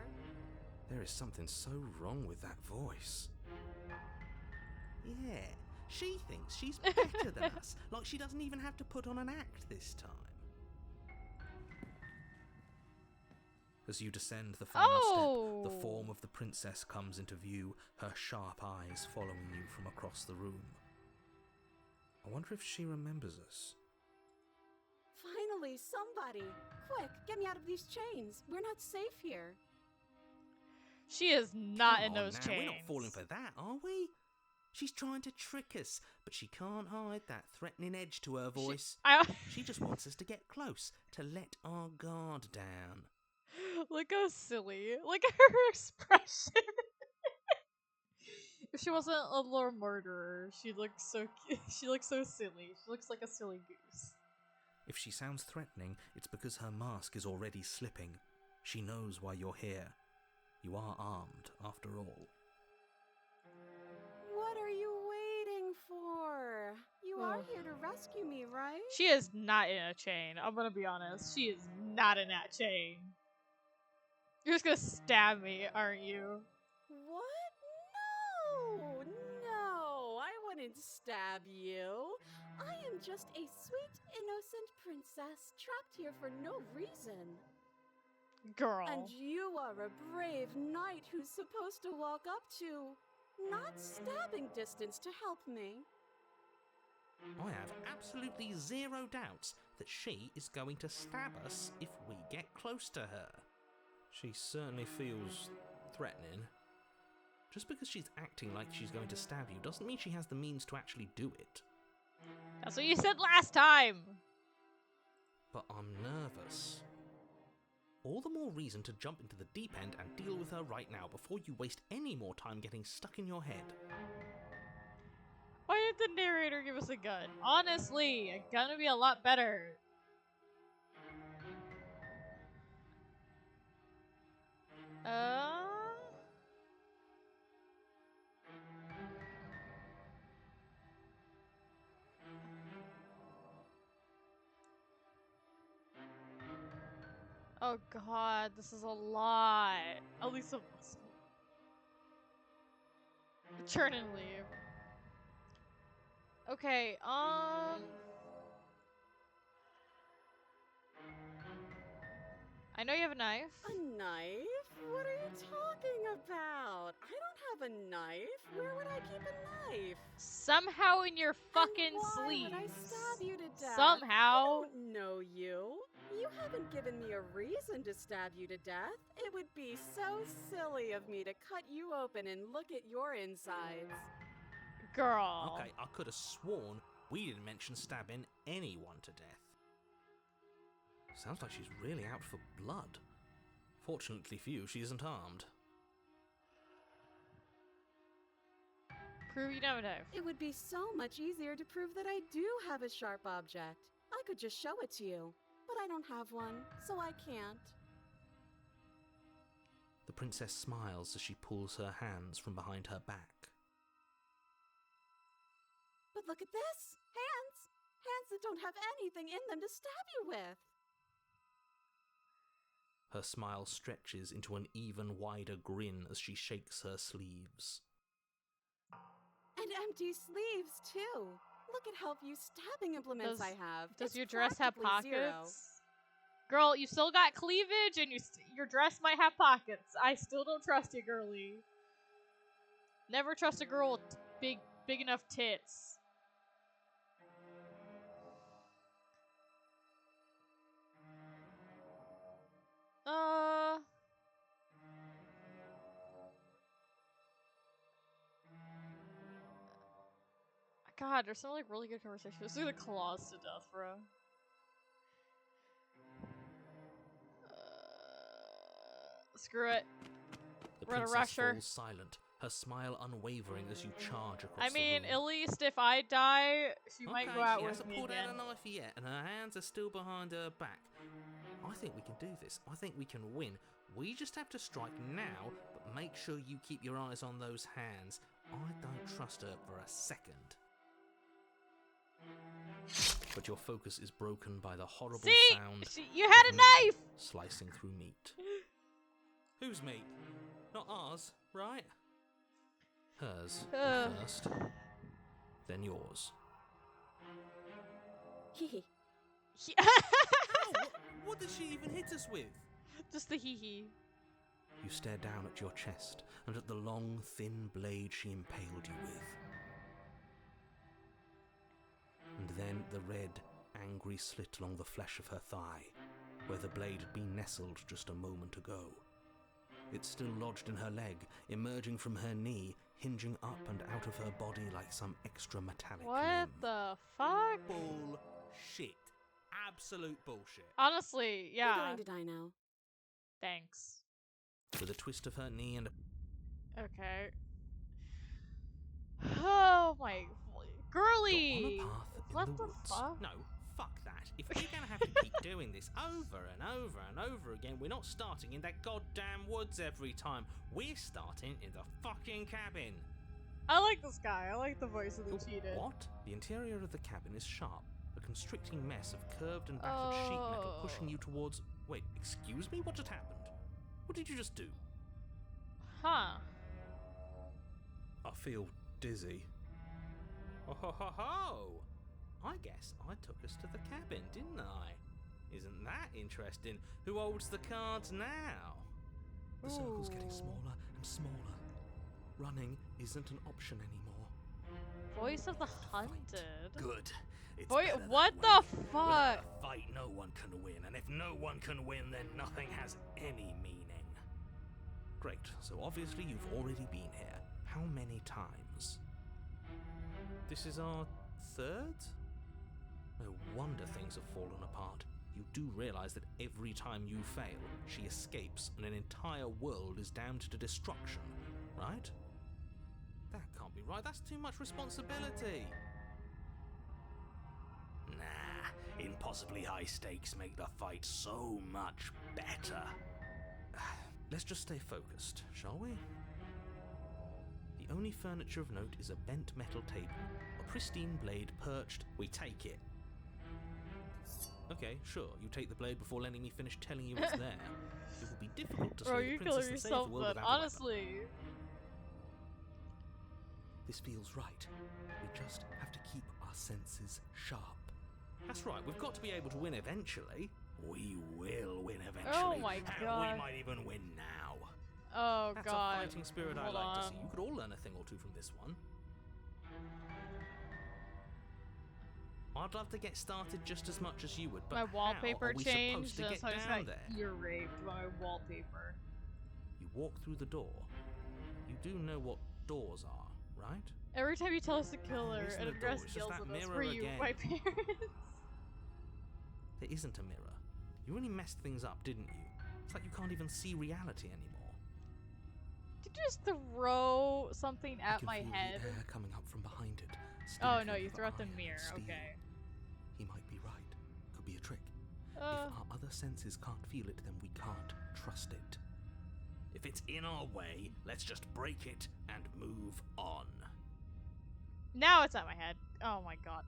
There is something so wrong with that voice. Yeah, she thinks she's better than us. Like she doesn't even have to put on an act this time. As you descend the final Oh! step, the form of the princess comes into view, her sharp eyes following you from across the room. I wonder if she remembers us. Finally, somebody! Quick, get me out of these chains. We're not safe here. She is not Come in on those now, chains. We're not falling for that, are we? She's trying to trick us, but she can't hide that threatening edge to her voice. She just wants us to get close, to let our guard down. Look how silly. Look at her expression. If she wasn't a little murderer, she looks so she looks so silly. She looks like a silly goose. If she sounds threatening, it's because her mask is already slipping. She knows why you're here. You are armed, after all. What are you waiting for? You are here to rescue me, right? She is not in a chain. I'm gonna be honest. She is not in that chain. You're just gonna stab me, aren't you? What? No! No! I wouldn't didn't stab you. I am just a sweet, innocent princess trapped here for no reason. Girl. And you are a brave knight who's supposed to walk up to, not stabbing distance to help me. I have absolutely zero doubts that she is going to stab us if we get close to her. She certainly feels threatening. Just because she's acting like she's going to stab you doesn't mean she has the means to actually do it. That's what you said last time! But I'm nervous. All the more reason to jump into the deep end and deal with her right now before you waste any more time getting stuck in your head. Why did the narrator give us a gun? Honestly, a gun would be a lot better. Oh god, this is a lot. At least turn and leave. Okay, I know you have a knife. A knife? What are you talking about? I don't have a knife. Where would I keep a knife? Somehow in your fucking Why sleeves. would I stab you to death? Somehow. I don't know you. You haven't given me a reason to stab you to death. It would be so silly of me to cut you open and look at your insides. Girl. Okay, I could have sworn we didn't mention stabbing anyone to death. Sounds like she's really out for blood. Fortunately for you, she isn't armed. Prove you don't have a knife. It would be so much easier to prove that I do have a sharp object. I could just show it to you, but I don't have one, so I can't. The princess smiles as she pulls her hands from behind her back. But look at this! Hands! Hands that don't have anything in them to stab you with! Her smile stretches into an even wider grin as she shakes her sleeves. And empty sleeves, too! Look at how few stabbing implements I have. Does It's your dress have practically pockets? zero. Girl, you still got cleavage and your dress might have pockets. I still don't trust you, girly. Never trust a girl with big enough tits. God, there's some like really good conversation. This is gonna claws to death, bro. Screw it. The We're gonna princess rush her. falls silent, her smile unwavering as you charge across I the mean, room. at least if I die, she might go out she with hasn't me pulled again. out a knife yet, and her hands are still behind her back. I think we can do this. I think we can win. We just have to strike now, but make sure you keep your eyes on those hands. I don't trust her for a second. But your focus is broken by the horrible See? sound You had a of meat knife! slicing through meat. Whose meat? Not ours, right? Hers first, then yours. Hee What did she even hit us with? Just the hee-hee. You stare down at your chest and at the long, thin blade she impaled you with. And then the red, angry slit along the flesh of her thigh, where the blade had been nestled just a moment ago. It's still lodged in her leg, emerging from her knee, hinging up and out of her body like some extra metallic What limb. the fuck? Bullshit. Absolute bullshit. Honestly, You're yeah. going to die now. Thanks. With a twist of her knee and a Okay. Oh my... Girly! You're on a path in What the the woods. fuck? No, fuck that. If we're gonna have to keep doing this over and over and over again, we're not starting in that goddamn woods every time. We're starting in the fucking cabin. I like this guy. I like the voice of the cheated. What? The interior of the cabin is sharp, a constricting mess of curved and battered sheet metal pushing you towards... Wait, excuse me? What just happened? What did you just do? Huh. I feel dizzy. Oh ho ho ho! I guess I took us to the cabin, didn't I? Isn't that interesting? Who holds the cards now? The circle's getting Ooh. smaller and smaller. Running isn't an option anymore. Voice of the Fight. Hunted. Good. It's Boy, better that what way. the Without fuck? a fight, no one can win, and if no one can win, then nothing has any meaning. Great, so obviously you've already been here. How many times? This is our third? No wonder things have fallen apart. You do realize that every time you fail, she escapes and an entire world is damned to destruction, right? That can't be right. That's too much responsibility. Nah, impossibly high stakes make the fight so much better. Let's just stay focused, shall we? The only furniture of note is a bent metal table, a pristine blade perched. We take it. Okay, sure, you take the blade before letting me finish telling you it's there. It will be difficult to Bro, slay the you're princess killing and save the yourself, world but without a weapon. honestly. This feels right. We just have to keep our senses sharp. That's right. We've got to be able to win eventually. We will win eventually. Oh my and God. we might even win now. Oh That's god. a fighting spirit I Hold like to on. see. You could all learn a thing or two from this one. I'd love to get started just as much as you would, but My wallpaper how are we changed, supposed to and get so I just down got there? ear raped by my wallpaper. You walk through the door. You do know what doors are, right? Every time you tell us to kill her, Isn't an a door, address it's just yells that at us. mirror Were you again. my parents? There isn't a mirror. You really messed things up, didn't you? It's like you can't even see reality anymore. Did you just throw something I at can my feel head? the air coming up from behind it. Oh stinking no, you of threw at the iron and mirror. steel. Okay. He might be right. Could be a trick. If Uh, our other senses can't feel it, then we can't trust it. If it's in our way, let's just break it and move on. now it's at my head. Oh my god.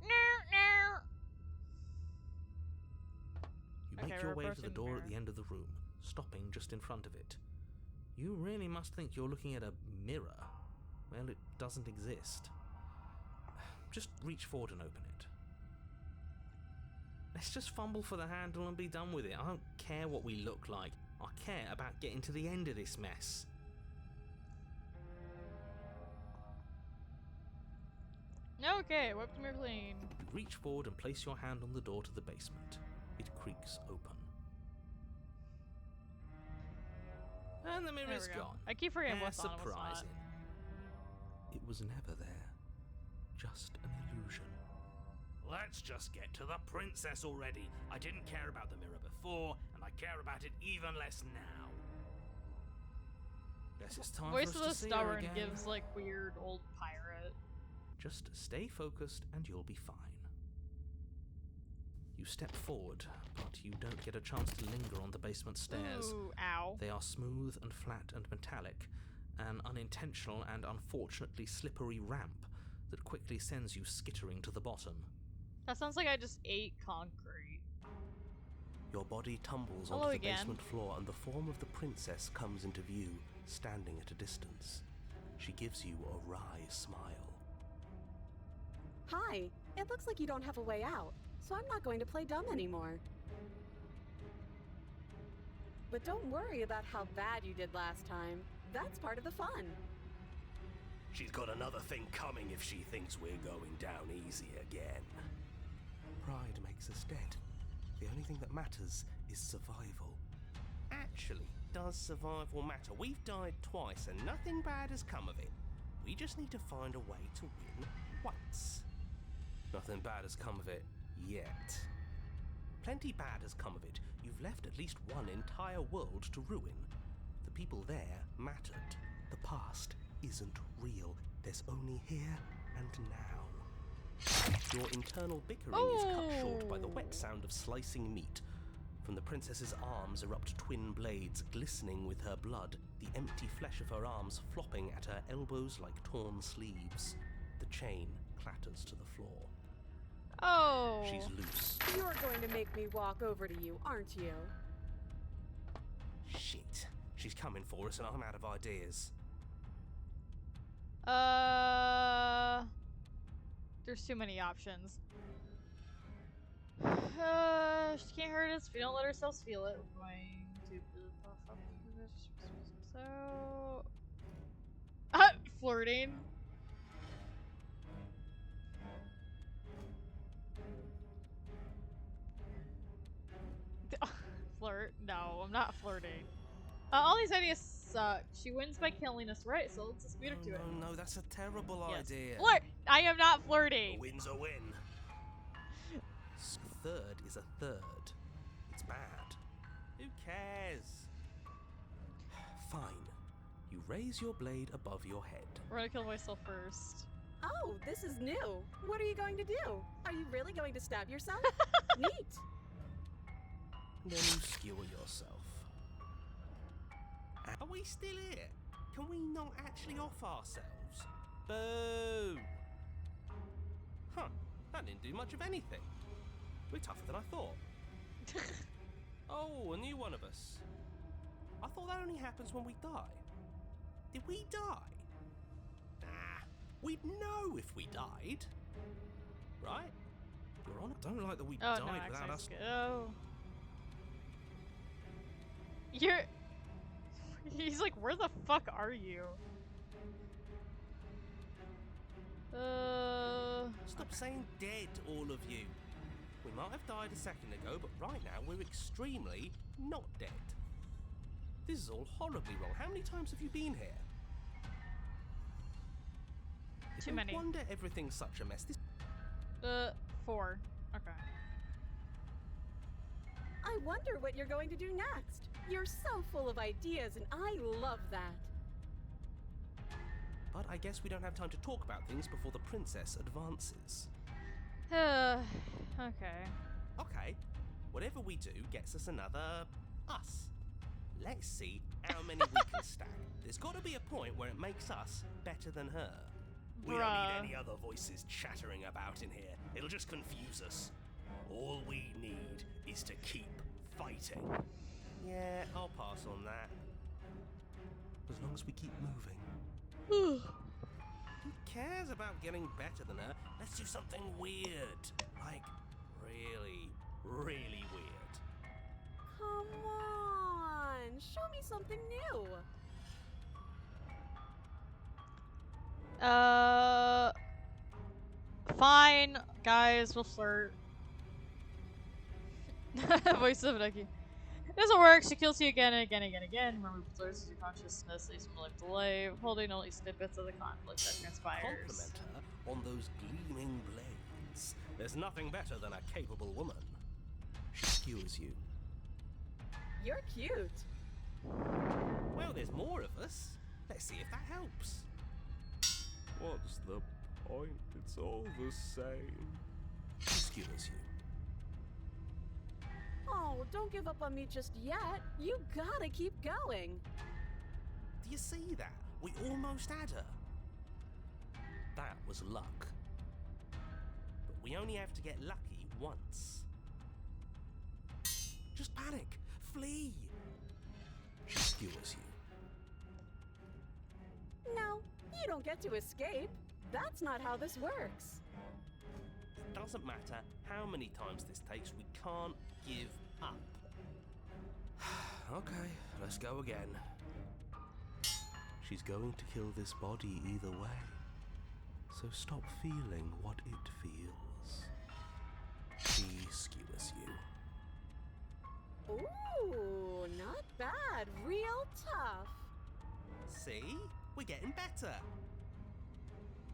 No, no. You Okay, make we're your way to the approaching the door at mirror. the end of the room, stopping just in front of it. You really must think you're looking at a mirror. Well, it doesn't exist. Just reach forward and open it. Let's just fumble for the handle and be done with it. I don't care what we look like. I care about getting to the end of this mess. Okay, wipe the mirror clean. You reach forward and place your hand on the door to the basement. It creaks open. And the There mirror's we go. gone. I keep forgetting How what's on and what's not. surprising. It was never there. Just an illusion. Let's just get to the princess already. I didn't care about the mirror before, and I care about it even less now. Guess it's time Voice for of us the to see her Stubborn again. gives like weird old pirate. Just stay focused and you'll be fine. You step forward, but you don't get a chance to linger on the basement stairs. Ooh, ow. They are smooth and flat and metallic, an unintentional and unfortunately slippery ramp that quickly sends you skittering to the bottom. That sounds like I just ate concrete. Your body tumbles Hello onto the again. basement floor, and the form of the princess comes into view, standing at a distance. She gives you a wry smile. Hi, it looks like you don't have a way out, so I'm not going to play dumb anymore. But don't worry about how bad you did last time. That's part of the fun. She's got another thing coming if she thinks we're going down easy again. Pride makes us dead. The only thing that matters is survival. Actually, does survival matter? We've died twice and nothing bad has come of it. We just need to find a way to win once. Nothing bad has come of it yet. Plenty bad has come of it. You've left at least one entire world to ruin. The people there mattered. The past isn't real. There's only here and now. Your internal bickering is cut short by the wet sound of slicing meat. From the princess's arms erupt twin blades glistening with her blood, the empty flesh of her arms flopping at her elbows like torn sleeves. The chain clatters to the floor. Oh. She's loose. You're going to make me walk over to you, aren't you? Shit. She's coming for us and I'm out of ideas. There's too many options. She can't hurt us if we don't let ourselves feel it. We're going to so flirting. Flirt? No, I'm not flirting. All these ideas suck. She wins by killing us, right? So let's dispute her to it. No, that's a terrible idea. Flirt! I am not flirting. A win's a win. Third is a third. It's bad. Who cares? Fine. You raise your blade above your head. We're gonna kill myself first. Oh, this is new. What are you going to do? Are you really going to stab yourself? Neat. Then you skewer yourself. Are we still here? Can we not actually off ourselves? Boo! Huh, that didn't do much of anything. We're tougher than I thought. Oh, a new one of us. I thought that only happens when we die. Did we die? Nah, we'd know if we died. Right? Your Honor, I don't like that we died without us. Oh. You're... He's like, where the fuck are you? Stop saying dead, all of you. We might have died a second ago, but right now we're extremely not dead. This is all horribly wrong. How many times have you been here? Too many. No wonder everything's such a mess. 4. Okay. I wonder what you're going to do next. You're so full of ideas, and I love that. But I guess we don't have time to talk about things before the princess advances. Okay. Okay, whatever we do gets us another us. Let's see how many we can stack. There's got to be a point where it makes us better than her. We don't need any other voices chattering about in here. It'll just confuse us. All we need is to keep fighting. Yeah, I'll pass on that. As long as we keep moving. Who cares about getting better than her? Let's do something weird. Like, really, really weird. Come on, show me something new. Fine, guys, we'll flirt. Voice of Nucky. It doesn't work. She kills you again and again and again and again. Remember, blurs your consciousness, leaves from life to life, holding only snippets of the conflict that transpires. Compliment her on those gleaming blades. There's nothing better than a capable woman. She skewers you. You're cute. Well, there's more of us. Let's see if that helps. What's the point? It's all the same. She skewers you. Oh, don't give up on me just yet. You gotta keep going. Do you see that? We almost had her. That was luck. But we only have to get lucky once. Just panic. Flee. She skewers you. No, you don't get to escape. That's not how this works. It doesn't matter how many times this takes, we can't give up. Okay, let's go again. She's going to kill this body either way. So stop feeling what it feels. She skewers you. Ooh, not bad. Real tough. See? We're getting better.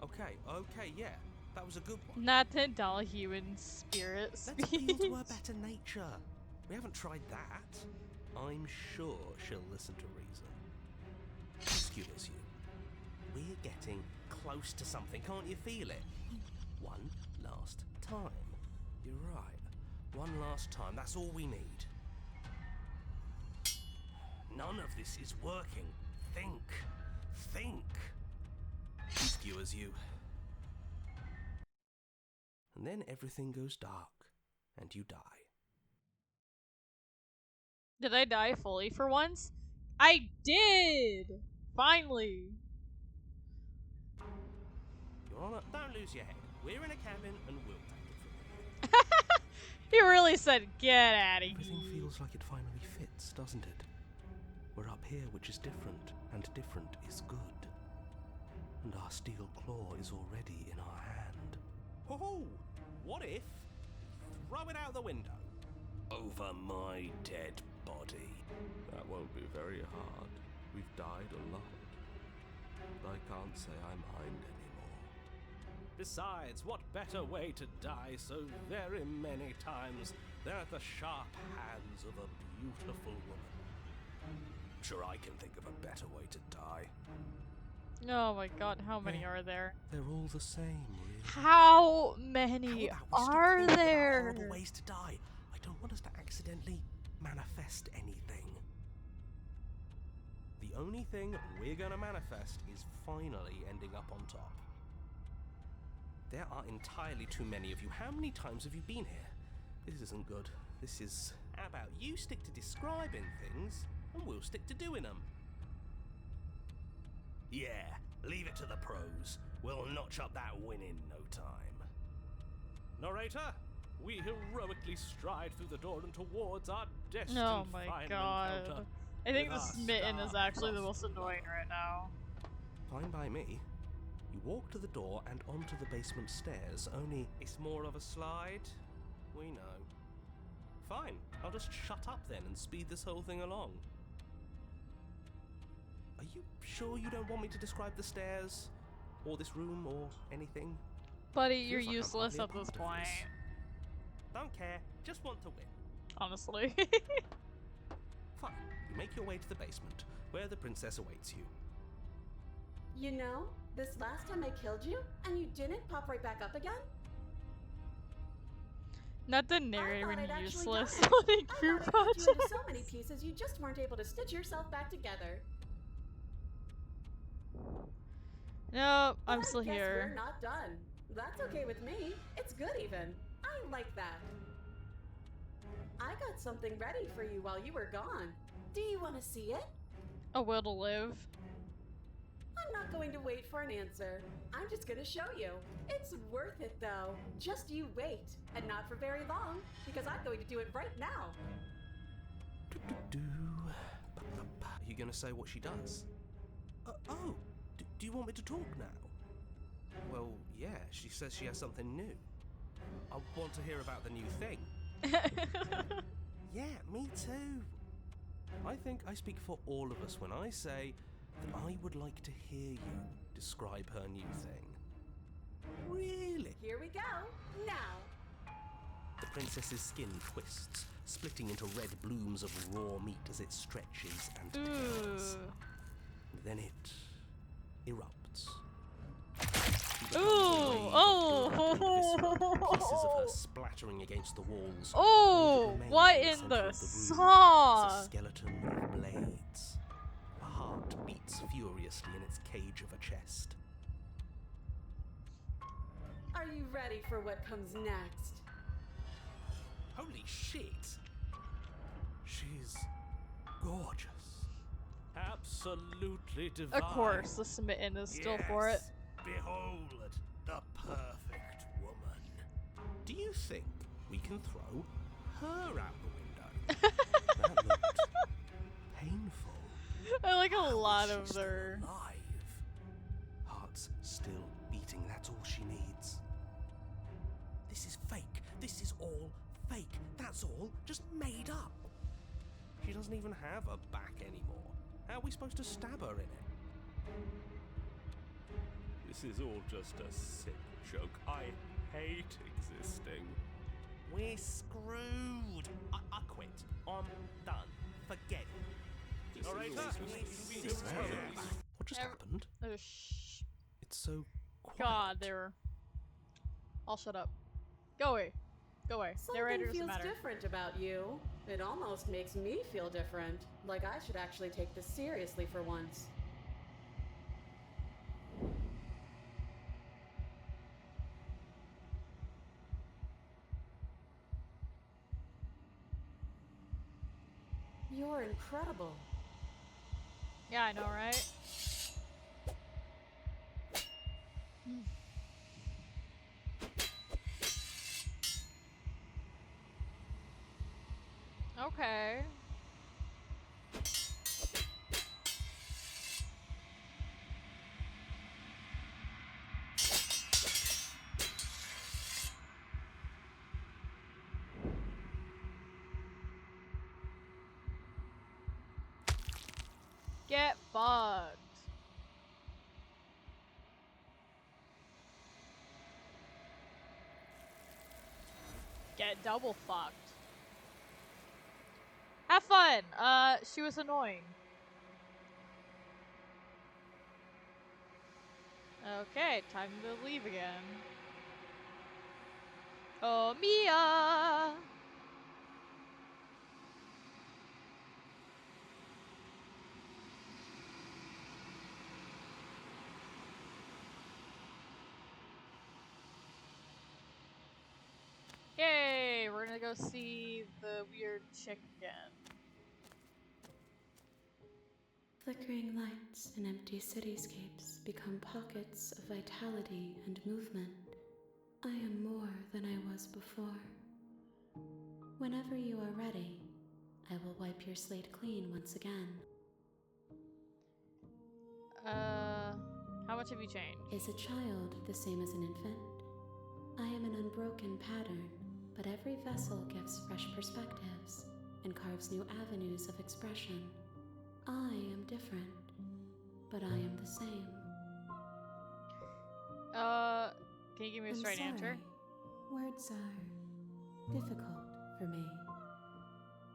Okay, yeah. That was a good one. Not the dull human spirit Let's speech. appeal to her better nature. We haven't tried that. I'm sure she'll listen to reason. She skewers you. We're getting close to something, can't you feel it? One last time. You're right. One last time, that's all we need. None of this is working. Think. She skewers you. And then everything goes dark, and you die. Did I die fully for once? I did! Finally! Don't lose your head. We're in a cabin and we'll take it from here. He really said, "Get out of Everything here." feels like it finally fits, doesn't it? We're up here, which is different, and different is good. And our steel claw is already in our hand. Oh, what if? Throw it out the window. Over my dead body. That won't be very hard. We've died a lot. But I can't say I mind anymore. Besides, what better way to die so very many times than at the sharp hands of a beautiful woman? Sure, I can think of a better way to die. Oh my god, how many are there? They're all the same, really. How many How about we stop are thinking about there? horrible ways to die? I don't want us to accidentally manifest anything. The only thing we're gonna manifest is finally ending up on top. There are entirely too many of you. How many times have you been here? This isn't good. This is... How about you stick to describing things, and we'll stick to doing them? Yeah, leave it to the pros. We'll notch up that win in no time. Narrator, we heroically stride through the door and towards our destined Oh my final god. encounter. I think the with our smitten is actually the most star-crossed annoying right now. Fine by me. You walk to the door and onto the basement stairs, only it's more of a slide. We know. Fine, I'll just shut up then and speed this whole thing along. Are you sure you don't want me to describe the stairs? Or this room, or anything? Buddy, you're Feels like I'm useless hardly at this a part of point. this. Don't care, just want to win. Honestly. Fine, you make your way to the basement, where the princess awaits you. You know, this last time I killed you, and you didn't pop right back up again? Not the I thought narrator I'd actually useless done on it. a I group thought I cut you into so project. many pieces you just weren't able to stitch yourself back together. No, I'm But I still guess here. We're not done. That's okay with me. It's good even. I like that. I got something ready for you while you were gone. Do you want to see it? A will to live. I'm not going to wait for an answer. I'm just going to show you. It's worth it though. Just you wait. And not for very long, because I'm going to do it right now. Are you gonna say what she does? Do you want me to talk now? Well, yeah, she says she has something new. I want to hear about the new thing. Yeah, me too. I think I speak for all of us when I say that I would like to hear you describe her new thing. Really? Here we go. Now. The princess's skin twists, splitting into red blooms of raw meat as it stretches and tears. Ooh. Then it erupts. Ooh, oh. Pieces of her splattering against the walls. Oh, Only remains what the in center the of room is saw? a skeleton of blades. A heart beats furiously in its cage of a chest. Are you ready for what comes next? Holy shit! She's gorgeous. Absolutely divine. Of course, the smitten is still for it. Behold, the perfect woman. Do you think we can throw her out the window? That looked painful. I like a How is lot she of still their. alive? Heart's still beating, that's all she needs. This is fake. This is all fake. That's all just made up. She doesn't even have a back anymore. How are we supposed to stab her in it? This is all just a sick joke. I hate existing. We're screwed. I quit. I'm done. Forget it. This is Narrator, all What just Ev- happened? Oh, shh. It's so quiet. God, they were. I'll shut up. Go away. Go away. Narrator Something doesn't feels matter. different about you. It almost makes me feel different. Like I should actually take this seriously for once. You're incredible. Yeah, I know, right? Okay. Get fucked. Get double fucked. Have fun. She was annoying. Okay, time to leave again. Oh, Mia! Yay! We're gonna go see the weird chick again. Flickering lights and empty cityscapes become pockets of vitality and movement. I am more than I was before. Whenever you are ready, I will wipe your slate clean once again. How much have you changed? Is a child the same as an infant? I am an unbroken pattern, but every vessel gives fresh perspectives and carves new avenues of expression. I am different, but I am the same. Can you give me a straight answer? Words are difficult for me.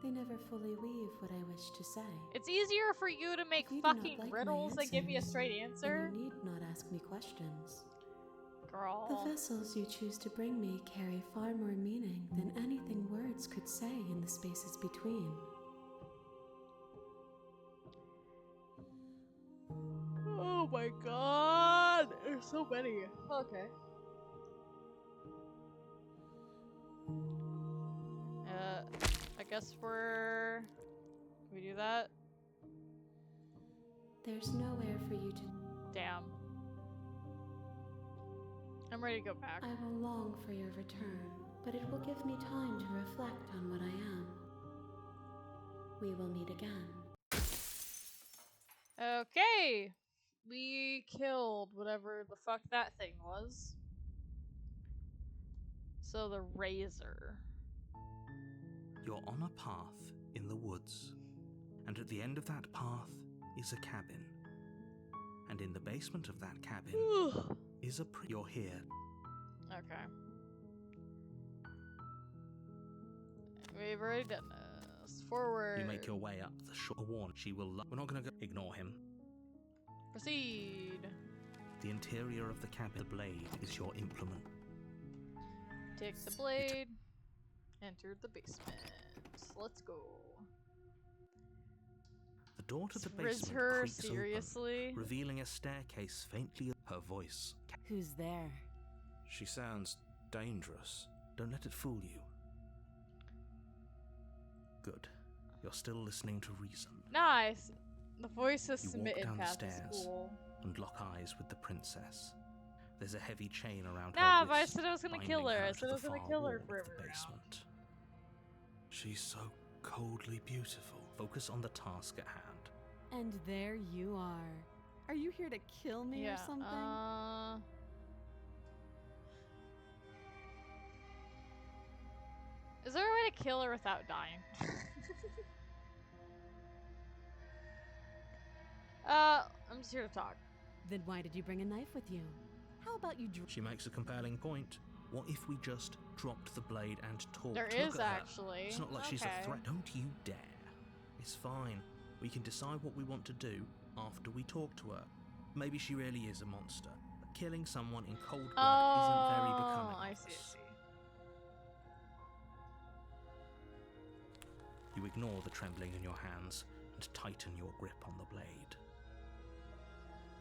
They never fully weave what I wish to say. It's easier for you to make If you do fucking not like riddles my than give me a answers, straight then answer. you need not ask me questions. Girl. The vessels you choose to bring me carry far more meaning than anything words could say in the spaces between. Oh my god! There's so many. Okay. I guess we're... Can we do that? There's nowhere for you to... Damn. I'm ready to go back. I will long for your return, but it will give me time to reflect on what I am. We will meet again. Okay! We killed whatever the fuck that thing was. So the razor. You're on a path in the woods, and at the end of that path is a cabin. And in the basement of that cabin is a you're here. Okay. We've already done this. Forward. You make your way up the shore. Warn, she will. We're not going to go. Ignore him. Proceed. The interior of the cabin. The blade is your implement. Take the blade. Enter the basement. Let's go. The door to the Riz basement her creaks seriously. open, revealing a staircase faintly. Her voice. Who's there? She sounds dangerous. Don't let it fool you. Good. You're still listening to reason. Nice. The voice has You walk submitted down the past the stairs school. and lock eyes with the princess. There's a heavy chain around Nah, her but I wrist, said I was gonna binding kill her. I to said I the was gonna far kill her wall of forever the now. basement. She's so coldly beautiful. Focus on the task at hand. And there you are. Are you here to kill me or something? Is there a way to kill her without dying? I'm just here to talk. Then why did you bring a knife with you? How about you She makes a compelling point. What if we just dropped the blade and talked? There Look is at her. actually. It's not like she's a threat. Don't you dare. It's fine. We can decide what we want to do after we talk to her. Maybe she really is a monster. But killing someone in cold blood isn't very becoming. I of see, us. You ignore the trembling in your hands and tighten your grip on the blade.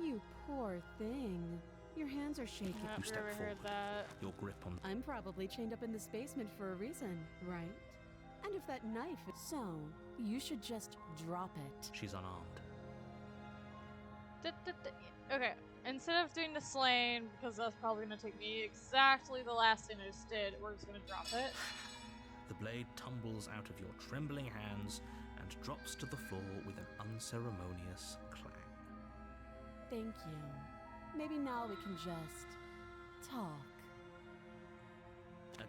You poor thing. Your hands are shaking. I've step never heard forward. that. Your grip on I'm probably chained up in this basement for a reason, right? And if that knife is so, you should just drop it. She's unarmed. Okay, instead of doing the slaying, because that's probably gonna take me exactly the last thing I just did, we're just gonna drop it. The blade tumbles out of your trembling hands and drops to the floor with an unceremonious clang. Thank you. Maybe now we can just talk.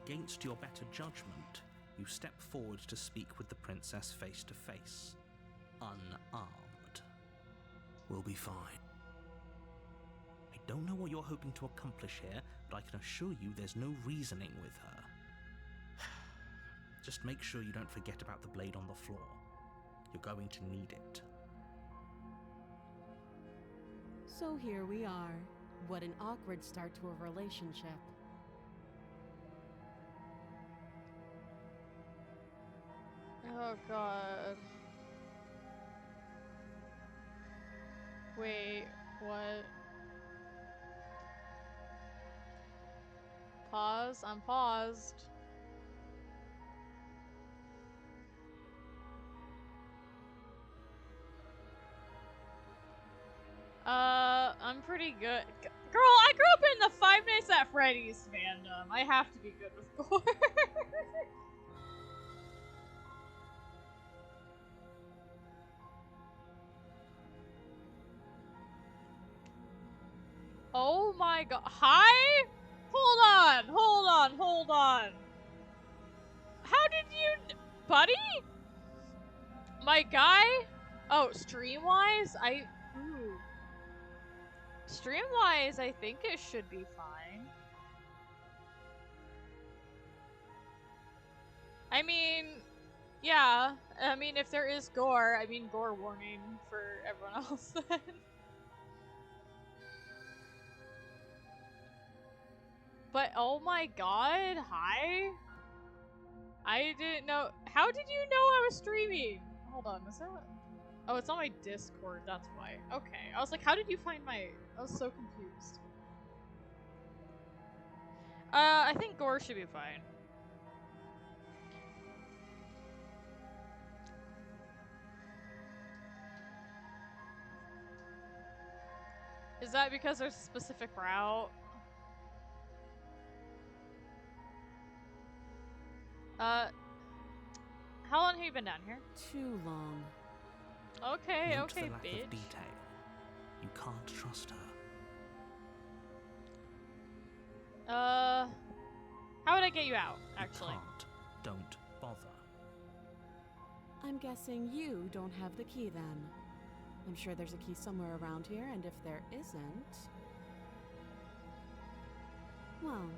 Against your better judgment, you step forward to speak with the princess face to face, unarmed. We'll be fine. I don't know what you're hoping to accomplish here, but I can assure you there's no reasoning with her. Just make sure you don't forget about the blade on the floor. You're going to need it. So here we are. What an awkward start to a relationship. Oh god. Wait, what? Pause? I'm paused. I'm pretty good. Girl, I grew up in the Five Nights at Freddy's fandom. I have to be good with gore. Oh my god. Hi? Hold on. How did you... Buddy? My guy? Oh, stream-wise? Ooh. Stream-wise, I think it should be fine. I mean... Yeah. I mean, if there is gore, I mean gore warning for everyone else then. But oh my god, hi? I didn't know. How did you know I was streaming? Hold on, is that? Oh, it's on my Discord, that's why. Okay, I was like, how did you find my... I was so confused. I think gore should be fine. Is that because there's a specific route? How long have you been down here? Too long. Okay, Note okay, the lack bitch. of detail. You can't trust her. How would I get you out, actually? You can't. Don't bother. I'm guessing you don't have the key then. I'm sure there's a key somewhere around here, and if there isn't... well,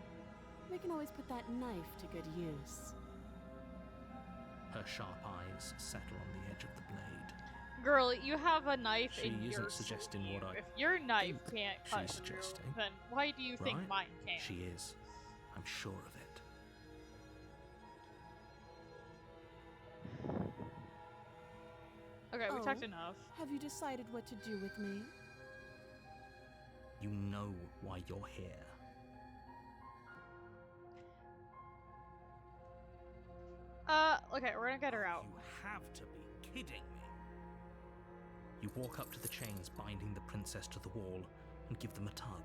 we can always put that knife to good use. Her sharp eyes settle on the edge of the blade. Girl, you have a knife She in your isn't suggesting sleeve. what I If your knife can't she's cut suggesting. through, then why do you think Right? mine can? She is. I'm sure of it. Okay, we talked Oh. enough. Have you decided what to do with me? You know why you're here. Okay, we're gonna get her out. You have to be kidding me. You walk up to the chains binding the princess to the wall and give them a tug.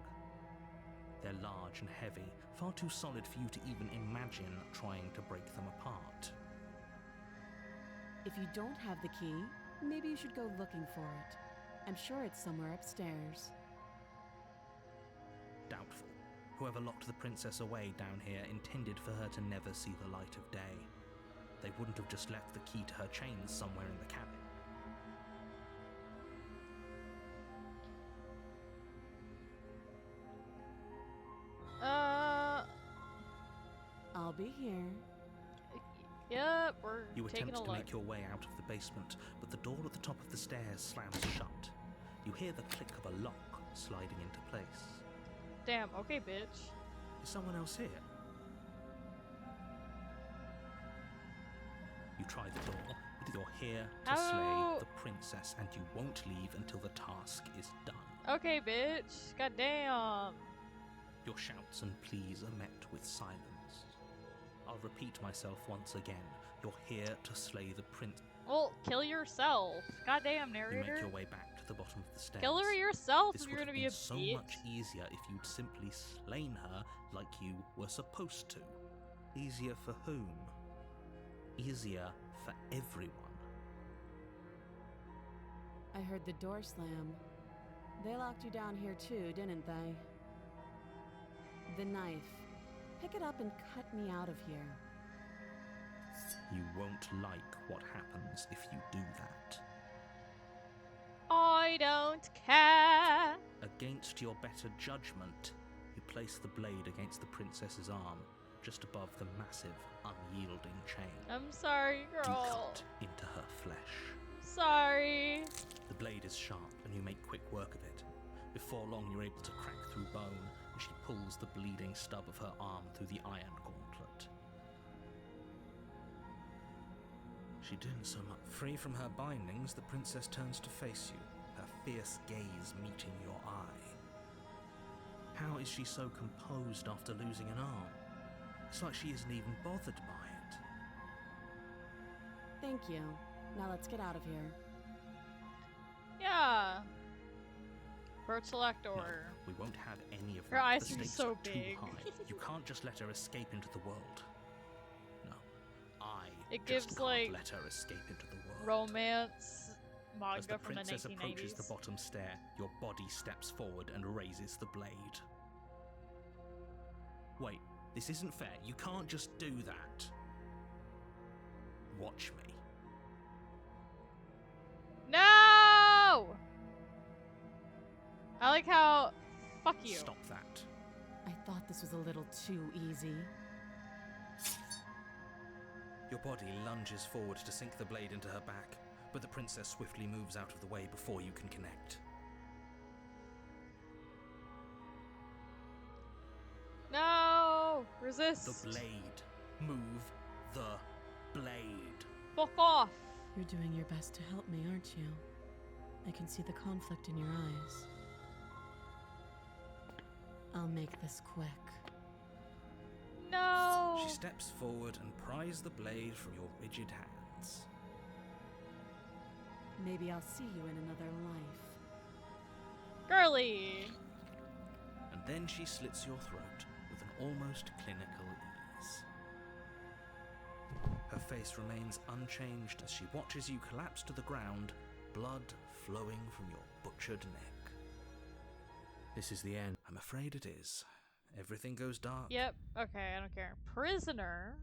They're large and heavy, far too solid for you to even imagine trying to break them apart. If you don't have the key, maybe you should go looking for it. I'm sure it's somewhere upstairs. Doubtful. Whoever locked the princess away down here intended for her to never see the light of day. They wouldn't have just left the key to her chains somewhere in the cabin. I'll be here. Yep, we're You taking attempt a to look. make your way out of the basement, but the door at the top of the stairs slams shut. You hear the click of a lock sliding into place. Damn, okay, bitch. Is someone else here? You try the door, but you're here to How- slay the princess, and you won't leave until the task is done. Okay, bitch. Goddamn. Your shouts and pleas are met with silence. I'll repeat myself once again. You're here to slay the prince. Well, kill yourself. Goddamn, You narrator. make your way back to the bottom of the stairs. Kill her yourself This if would you're have gonna be been a so bitch. much easier if you'd simply slain her like you were supposed to. Easier for whom? easier for everyone. I heard the door slam. They locked you down here too, didn't they? The knife. Pick it up and cut me out of here. You won't like what happens if you do that. I don't care. Against your better judgment, you place the blade against the princess's arm, just above the massive, unyielding chain. I'm sorry, You girl. cut into her flesh. Sorry. The blade is sharp, and you make quick work of it. Before long, you're able to crack through bone, and she pulls the bleeding stub of her arm through the iron gauntlet. She didn't so much. Free from her bindings, the princess turns to face you, her fierce gaze meeting your eye. How is she so composed after losing an arm? It's like she isn't even bothered by it. Thank you. Now let's get out of here. Yeah. Bird select or... No, we won't have any of that. Her eyes The seem stakes so are too big. high. You can't just let her escape into the world. No, It just gives, can't like, let her escape into the world. romance As manga the from the princess 1990s. approaches the bottom stair, your body steps forward and raises the blade. Wait, this isn't fair. You can't just do that. Watch me. No! I like how... Fuck you. Stop that. I thought this was a little too easy. Your body lunges forward to sink the blade into her back, but the princess swiftly moves out of the way before you can connect. No! Resist. The blade. Move the blade. Fuck off. You're doing your best to help me, aren't you? I can see the conflict in your eyes. I'll make this quick. No! She steps forward and pries the blade from your rigid hands. Maybe I'll see you in another life. Girly! And then she slits your throat with an almost clinical ease. Her face remains unchanged as she watches you collapse to the ground, blood flowing from your butchered neck. This is the end. I'm afraid it is. Everything goes dark. Yep, okay, I don't care. Prisoner?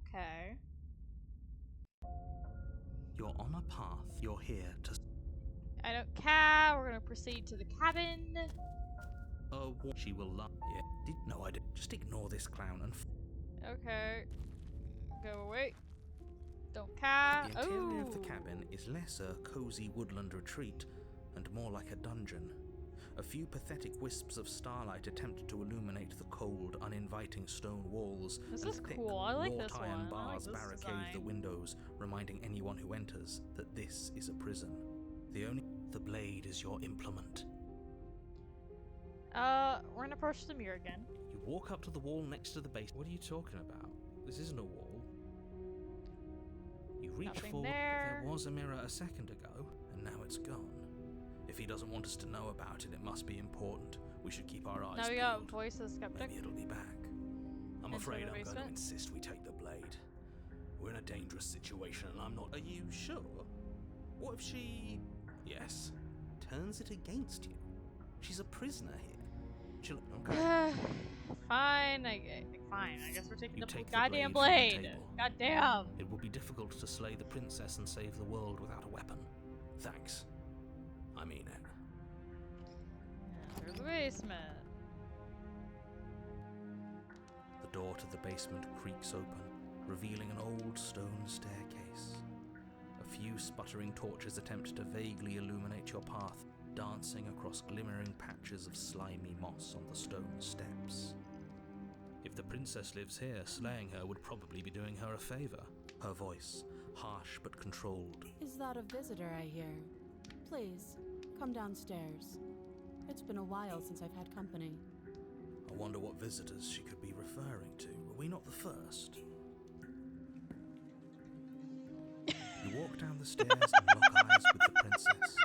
Okay. You're on a path. You're here to... I don't care. We're gonna proceed to the cabin. She will love... Yeah. No, I didn't. Just ignore this clown and... Okay. Go away. Don't care. The interior of the Ooh. cabin is less a cozy woodland retreat and more like a dungeon. A few pathetic wisps of starlight attempt to illuminate the cold, uninviting stone walls. This and is thick, cool. I like this wrought iron one. I like bars this barricade design. the windows, reminding anyone who enters that this is a prison. The blade is your implement. We're gonna approach the mirror again. You walk up to the wall next to the base. What are you talking about? This isn't a wall. You reach Nothing forward, there. but there was a mirror a second ago, and now it's gone. If he doesn't want us to know about it, it must be important. We should keep our eyes Now we peeled. got voice of skeptic. Maybe it'll be back. I'm Into afraid the I'm going to basement? insist we take the blade. We're in a dangerous situation and I'm not... Are you sure? What if she... Yes. Turns it against you? She's a prisoner here. She'll... Okay. Fine, fine. I guess we're taking You the take the goddamn blade from the blade. table. Goddamn. It will be difficult to slay the princess and save the world without a weapon. Thanks. I mean it. There's the basement. The door to the basement creaks open, revealing an old stone staircase. A few sputtering torches attempt to vaguely illuminate your path, dancing across glimmering patches of slimy moss on the stone steps. If the princess lives here, slaying her would probably be doing her a favor. Her voice, harsh but controlled. Is that a visitor I hear? Please, come downstairs. It's been a while since I've had company. I wonder what visitors she could be referring to. Were we not the first? You walk down the stairs and lock eyes with the princess.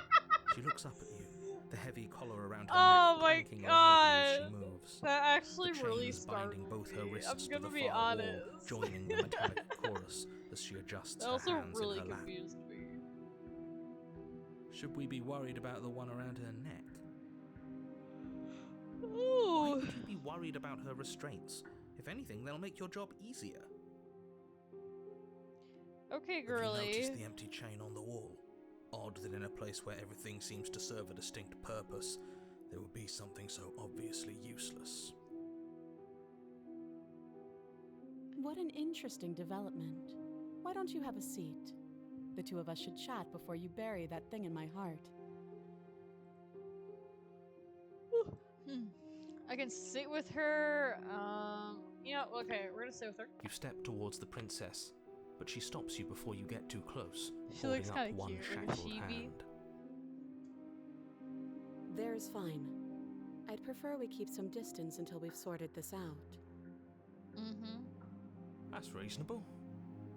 She looks up at you, the heavy collar around her Oh neck my clanking loudly as God. she moves. That actually The chain really is binding startled both her me. wrists I'm to gonna the be far wall, honest. joining the metallic chorus as she adjusts That her also hands really in her lap. confused me. Should we be worried about the one around her neck? Why Ooh. would you be worried about her restraints? If anything, they'll make your job easier. Okay, Have you girly. noticed the empty chain on the wall? Odd that in a place where everything seems to serve a distinct purpose, there would be something so obviously useless. What an interesting development. Why don't you have a seat? The two of us should chat before you bury that thing in my heart. I can sit with her. Okay, we're gonna sit with her. You step towards the princess, but she stops you before you get too close, She holding looks up kinda one cute, like a shackled chibi. hand. There's fine. I'd prefer we keep some distance until we've sorted this out. Mm-hmm. That's reasonable.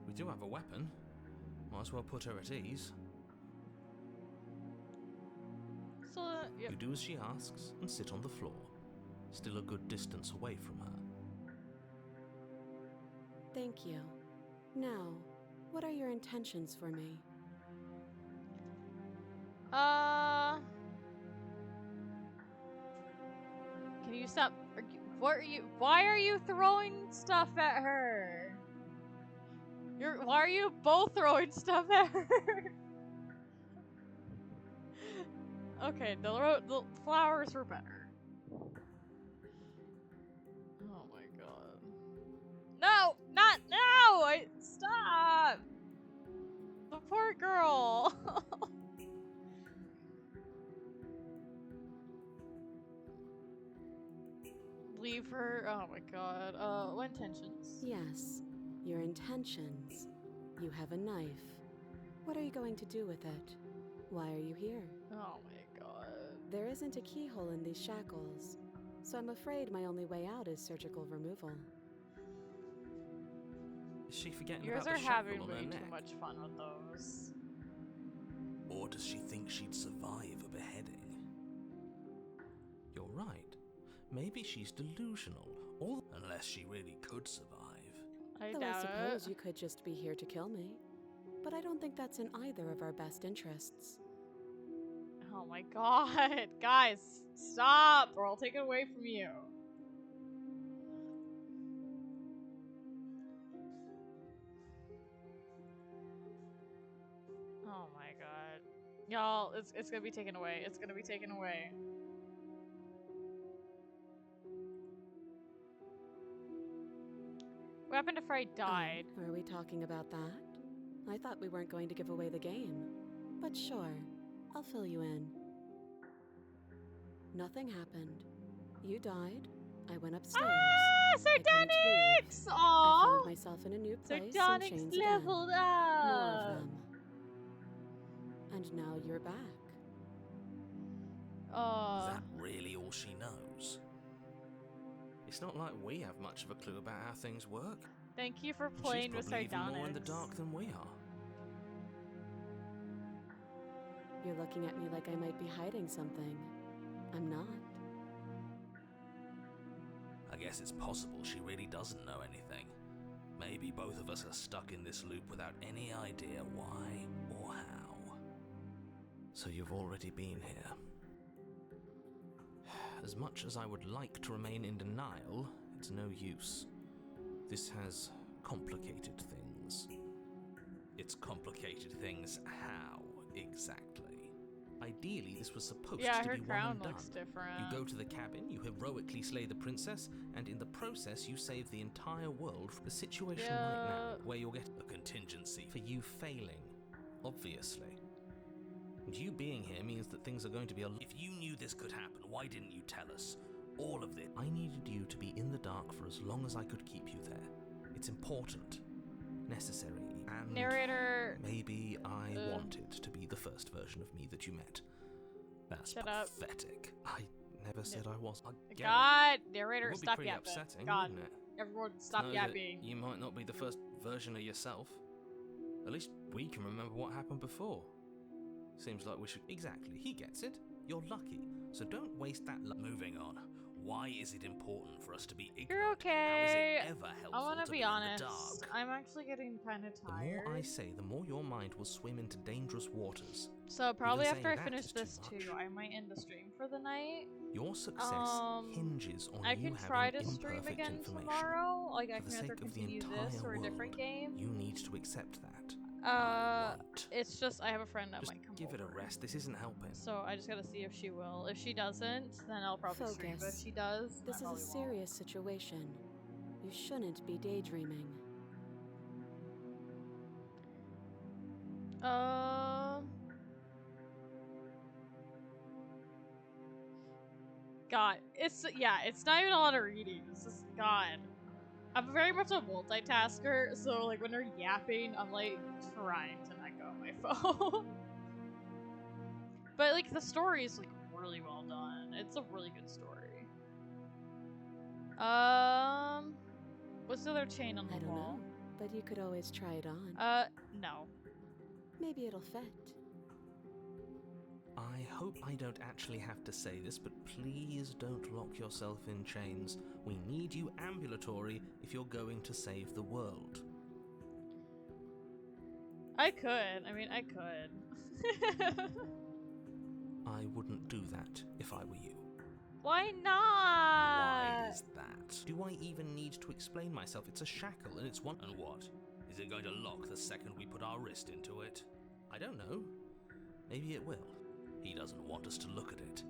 We do have a weapon. Might as well put her at ease. So, yep. You do as she asks and sit on the floor, still a good distance away from her. Thank you. Now, what are your intentions for me? Can you stop? Why are you throwing stuff at her? Why are you both throwing stuff at her? Okay, the flowers were better. Oh my god. No! Not now! Stop! The poor girl! Leave her. Oh my god. What intentions? Yes, your intentions. You have a knife. What are you going to do with it? Why are you here? Oh my god. There isn't a keyhole in these shackles, so I'm afraid my only way out is surgical removal. Is she forgetting You guys about are the shackle having on way her too neck? much fun with those. Or does she think she'd survive a beheading? You're right. Maybe she's delusional, or unless she really could survive. I Though I doubt suppose it. you could just be here to kill me. But I don't think that's in either of our best interests. Oh my god. Guys, stop or I'll take it away from you. Oh my god. Y'all, it's gonna be taken away. It's gonna be taken away. What happened if I died? Are we talking about that? I thought we weren't going to give away the game. But sure, I'll fill you in. Nothing happened. You died. I went upstairs. Ah, I couldn't leave. Sardonyx! I Aww! found myself in a new place in Sardonyx chains again. leveled More up! of them. And now you're back. Is that really all she knows? It's not like we have much of a clue about how things work. Thank you for playing with She's probably even more in the Sardonyx. dark than we are. You're looking at me like I might be hiding something. I'm not. I guess it's possible she really doesn't know anything. Maybe both of us are stuck in this loop without any idea why or how. So you've already been here. As much as I would like to remain in denial, it's no use. This has complicated things. It's complicated things how, exactly? Ideally, this was supposed Yeah, to her be one crown and done. looks different. You go to the cabin, you heroically slay the princess, and in the process you save the entire world from the situation right now, where you'll get a contingency for you failing, obviously. And you being here means that things are going to be If you knew this could happen, why didn't you tell us? All of this. I needed you to be in the dark for as long as I could keep you there. It's important, necessary, and Narrator. maybe I wanted to be the first version of me that you met. That's Shut up. pathetic. I never said I was. I get God, it. narrator, It would be stop pretty yapping. upsetting, God, wouldn't it? everyone, stop Know that yapping. You might not be the first version of yourself. At least we can remember what happened before. Seems like we should. Exactly, he gets it. You're lucky, so don't waste that. Moving on. Why is it important for us to be ignorant? You're okay. How is it ever helpful I want to be in the honest. dark? I'm actually getting kind of The tired. more I say, the more your mind will swim into dangerous waters. So probably Even after I saying that finish is too this much. too, I might end the stream for the night. Your success hinges on I you can try having to stream imperfect again information. tomorrow. Like I For the can either sake of the continue entire this or a world, different game. you need to accept that. I won't. It's just I have a friend that Just might come give it a over. rest. This isn't helping. So I just gotta see if she will. If she doesn't, then I'll probably stream. But if she does, This is a serious situation. You shouldn't be daydreaming. God, it's not even a lot of reading. It's just God. I'm very much a multitasker, so like when they're yapping, I'm like trying to not go on my phone. But like the story is like really well done. It's a really good story. What's the other chain on the I don't wall? know, but you could always try it on. No. Maybe it'll fit. I hope I don't actually have to say this, but please don't lock yourself in chains. We need you ambulatory if you're going to save the world. I could. I mean, I could. I wouldn't do that if I were you. Why not? Why is that? Do I even need to explain myself? It's a shackle and it's one. And what? Is it going to lock the second we put our wrist into it? I don't know. Maybe it will. He doesn't want us to look at it.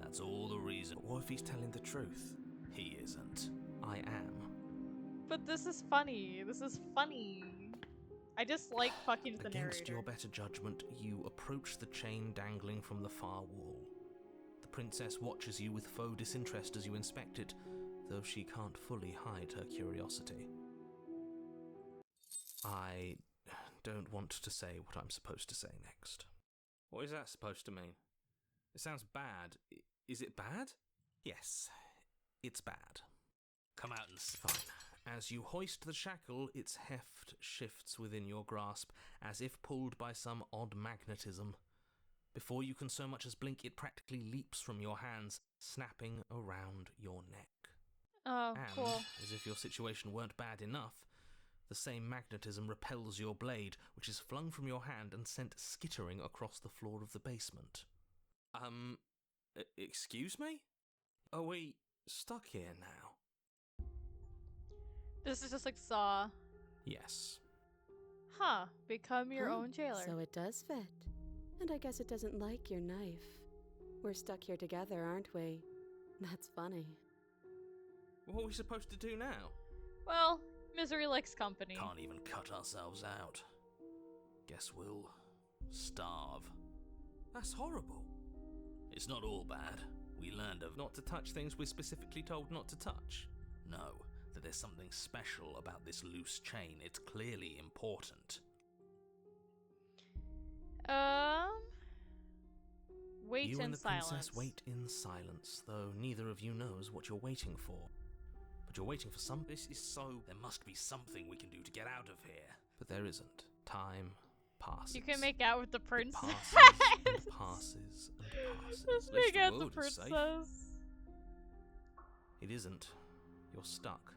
That's all the reason. Or if he's telling the truth. He isn't. I am. But this is funny. This is funny. I just like fucking the narrator. Against your better judgment, you approach the chain dangling from the far wall. The princess watches you with faux disinterest as you inspect it, though she can't fully hide her curiosity. I don't want to say what I'm supposed to say next. What is that supposed to mean? It sounds bad. Is it bad? Yes, it's bad. Come out and fine. As you hoist the shackle, its heft shifts within your grasp, as if pulled by some odd magnetism. Before you can so much as blink, it practically leaps from your hands, snapping around your neck. Oh, and, cool. as if your situation weren't bad enough, the same magnetism repels your blade, which is flung from your hand and sent skittering across the floor of the basement. Excuse me? Are we stuck here now? This is just like Saw. Yes. Huh. Become your own jailer. So it does fit. And I guess it doesn't like your knife. We're stuck here together, aren't we? That's funny. What are we supposed to do now? Well, misery likes company. Can't even cut ourselves out. Guess we'll starve. That's horrible. It's not all bad. We learned of not to touch things we're specifically told not to touch. No, that there's something special about this loose chain. It's clearly important. Wait you in and the silence. princess wait in silence, though neither of you knows what you're waiting for. But you're waiting for some. This is so. There must be something we can do to get out of here. But there isn't. Time passes. You can make out with the princess. It passes and passes. Just make out the princess. It isn't. You're stuck.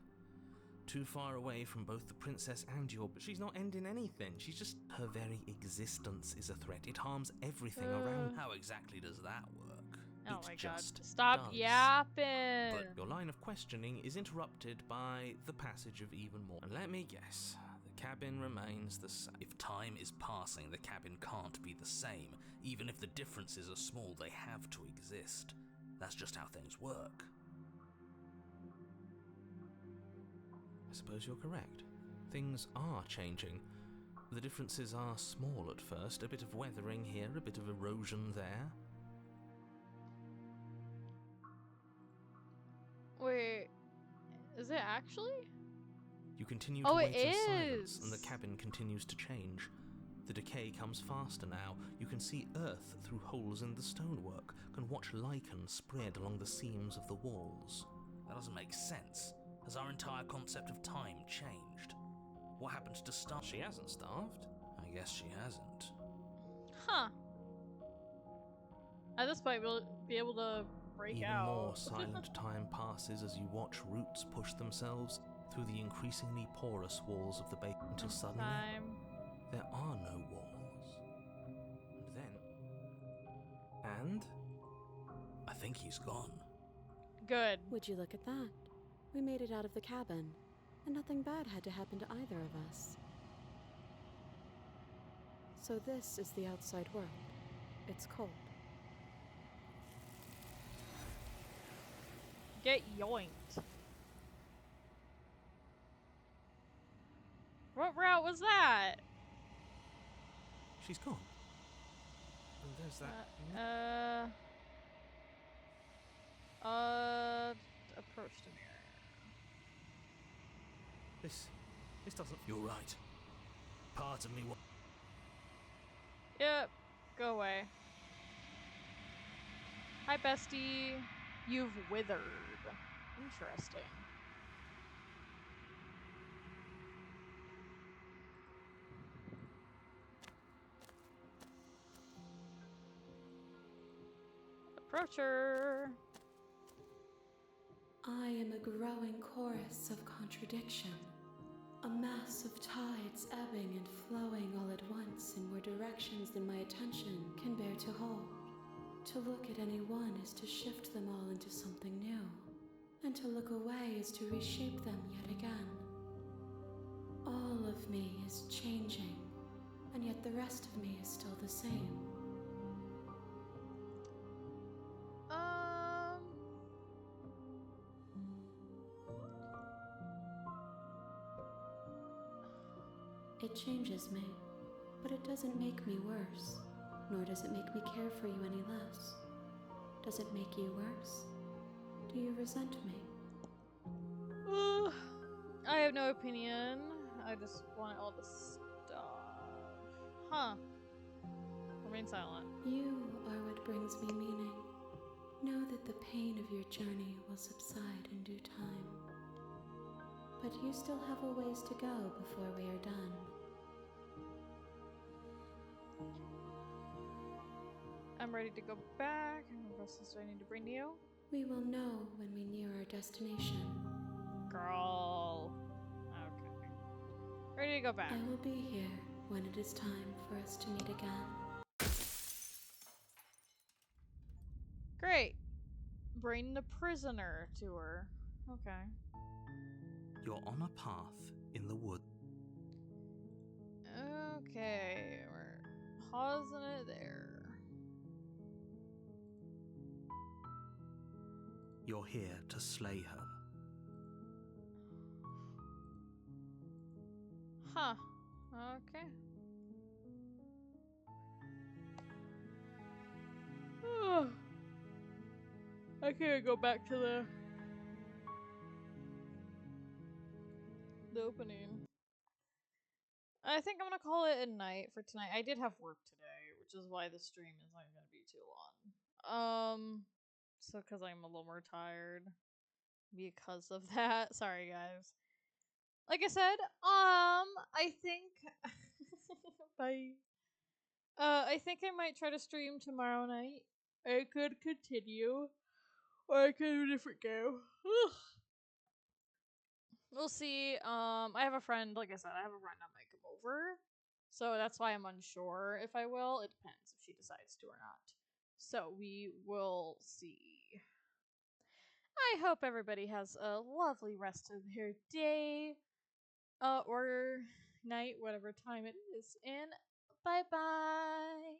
Too far away from both the princess and your. But she's not ending anything. She's just. Her very existence is a threat. It harms everything around. How exactly does that work? Oh It my god. just Stop does. yapping. But your line of questioning is interrupted by the passage of even more. And let me guess. The cabin remains the same. If time is passing, the cabin can't be the same. Even if the differences are small, they have to exist. That's just how things work. I suppose you're correct. Things are changing. The differences are small at first. A bit of weathering here, a bit of erosion there. Wait, is it actually? You continue to wait in silence, is. and the cabin continues to change. The decay comes faster now. You can see earth through holes in the stonework, can watch lichen spread along the seams of the walls. That doesn't make sense. Has our entire concept of time changed? What happens to starve? She hasn't starved. I guess she hasn't. Huh. At this point, we'll be able to break Even out. more silent time passes as you watch roots push themselves through the increasingly porous walls of the basement until suddenly there are no walls. And I think he's gone. Good. Would you look at that? We made it out of the cabin, and nothing bad had to happen to either of us. So this is the outside world. It's cold. Get yoinked. What route was that? She's gone. And there's that. Approach the mirror. This doesn't. You're right. Part of me. Yep. Go away. Hi, bestie. You've withered. Interesting. Approach her. I am a growing chorus of contradiction. A mass of tides ebbing and flowing all at once in more directions than my attention can bear to hold. To look at any one is to shift them all into something new, and to look away is to reshape them yet again. All of me is changing, and yet the rest of me is still the same. It changes me, but it doesn't make me worse, nor does it make me care for you any less. Does it make you worse? Do you resent me? I have no opinion. I just want all this stuff. Huh. Remain silent. You are what brings me meaning. Know that the pain of your journey will subside in due time. But you still have a ways to go before we are done. I'm ready to go back. What else do I need to bring to you? We will know when we near our destination. Girl. Okay. Ready to go back. I will be here when it is time for us to meet again. Great. Bring the prisoner to her. Okay. You're on a path in the wood. Okay. We're pausing it there. You're here to slay her. Huh. Okay. I can't go back to the opening. I think I'm gonna call it a night for tonight. I did have work today, which is why the stream isn't gonna be too long. So because I'm a little more tired because of that. Sorry, guys. Like I said, I think bye. I think I might try to stream tomorrow night. I could continue, or I could do a different go. We'll see. I have a friend, like I said, I have a friend that might come over. So that's why I'm unsure if I will. It depends if she decides to or not. So we will see. I hope everybody has a lovely rest of their day. Or night, whatever time it is. And bye-bye.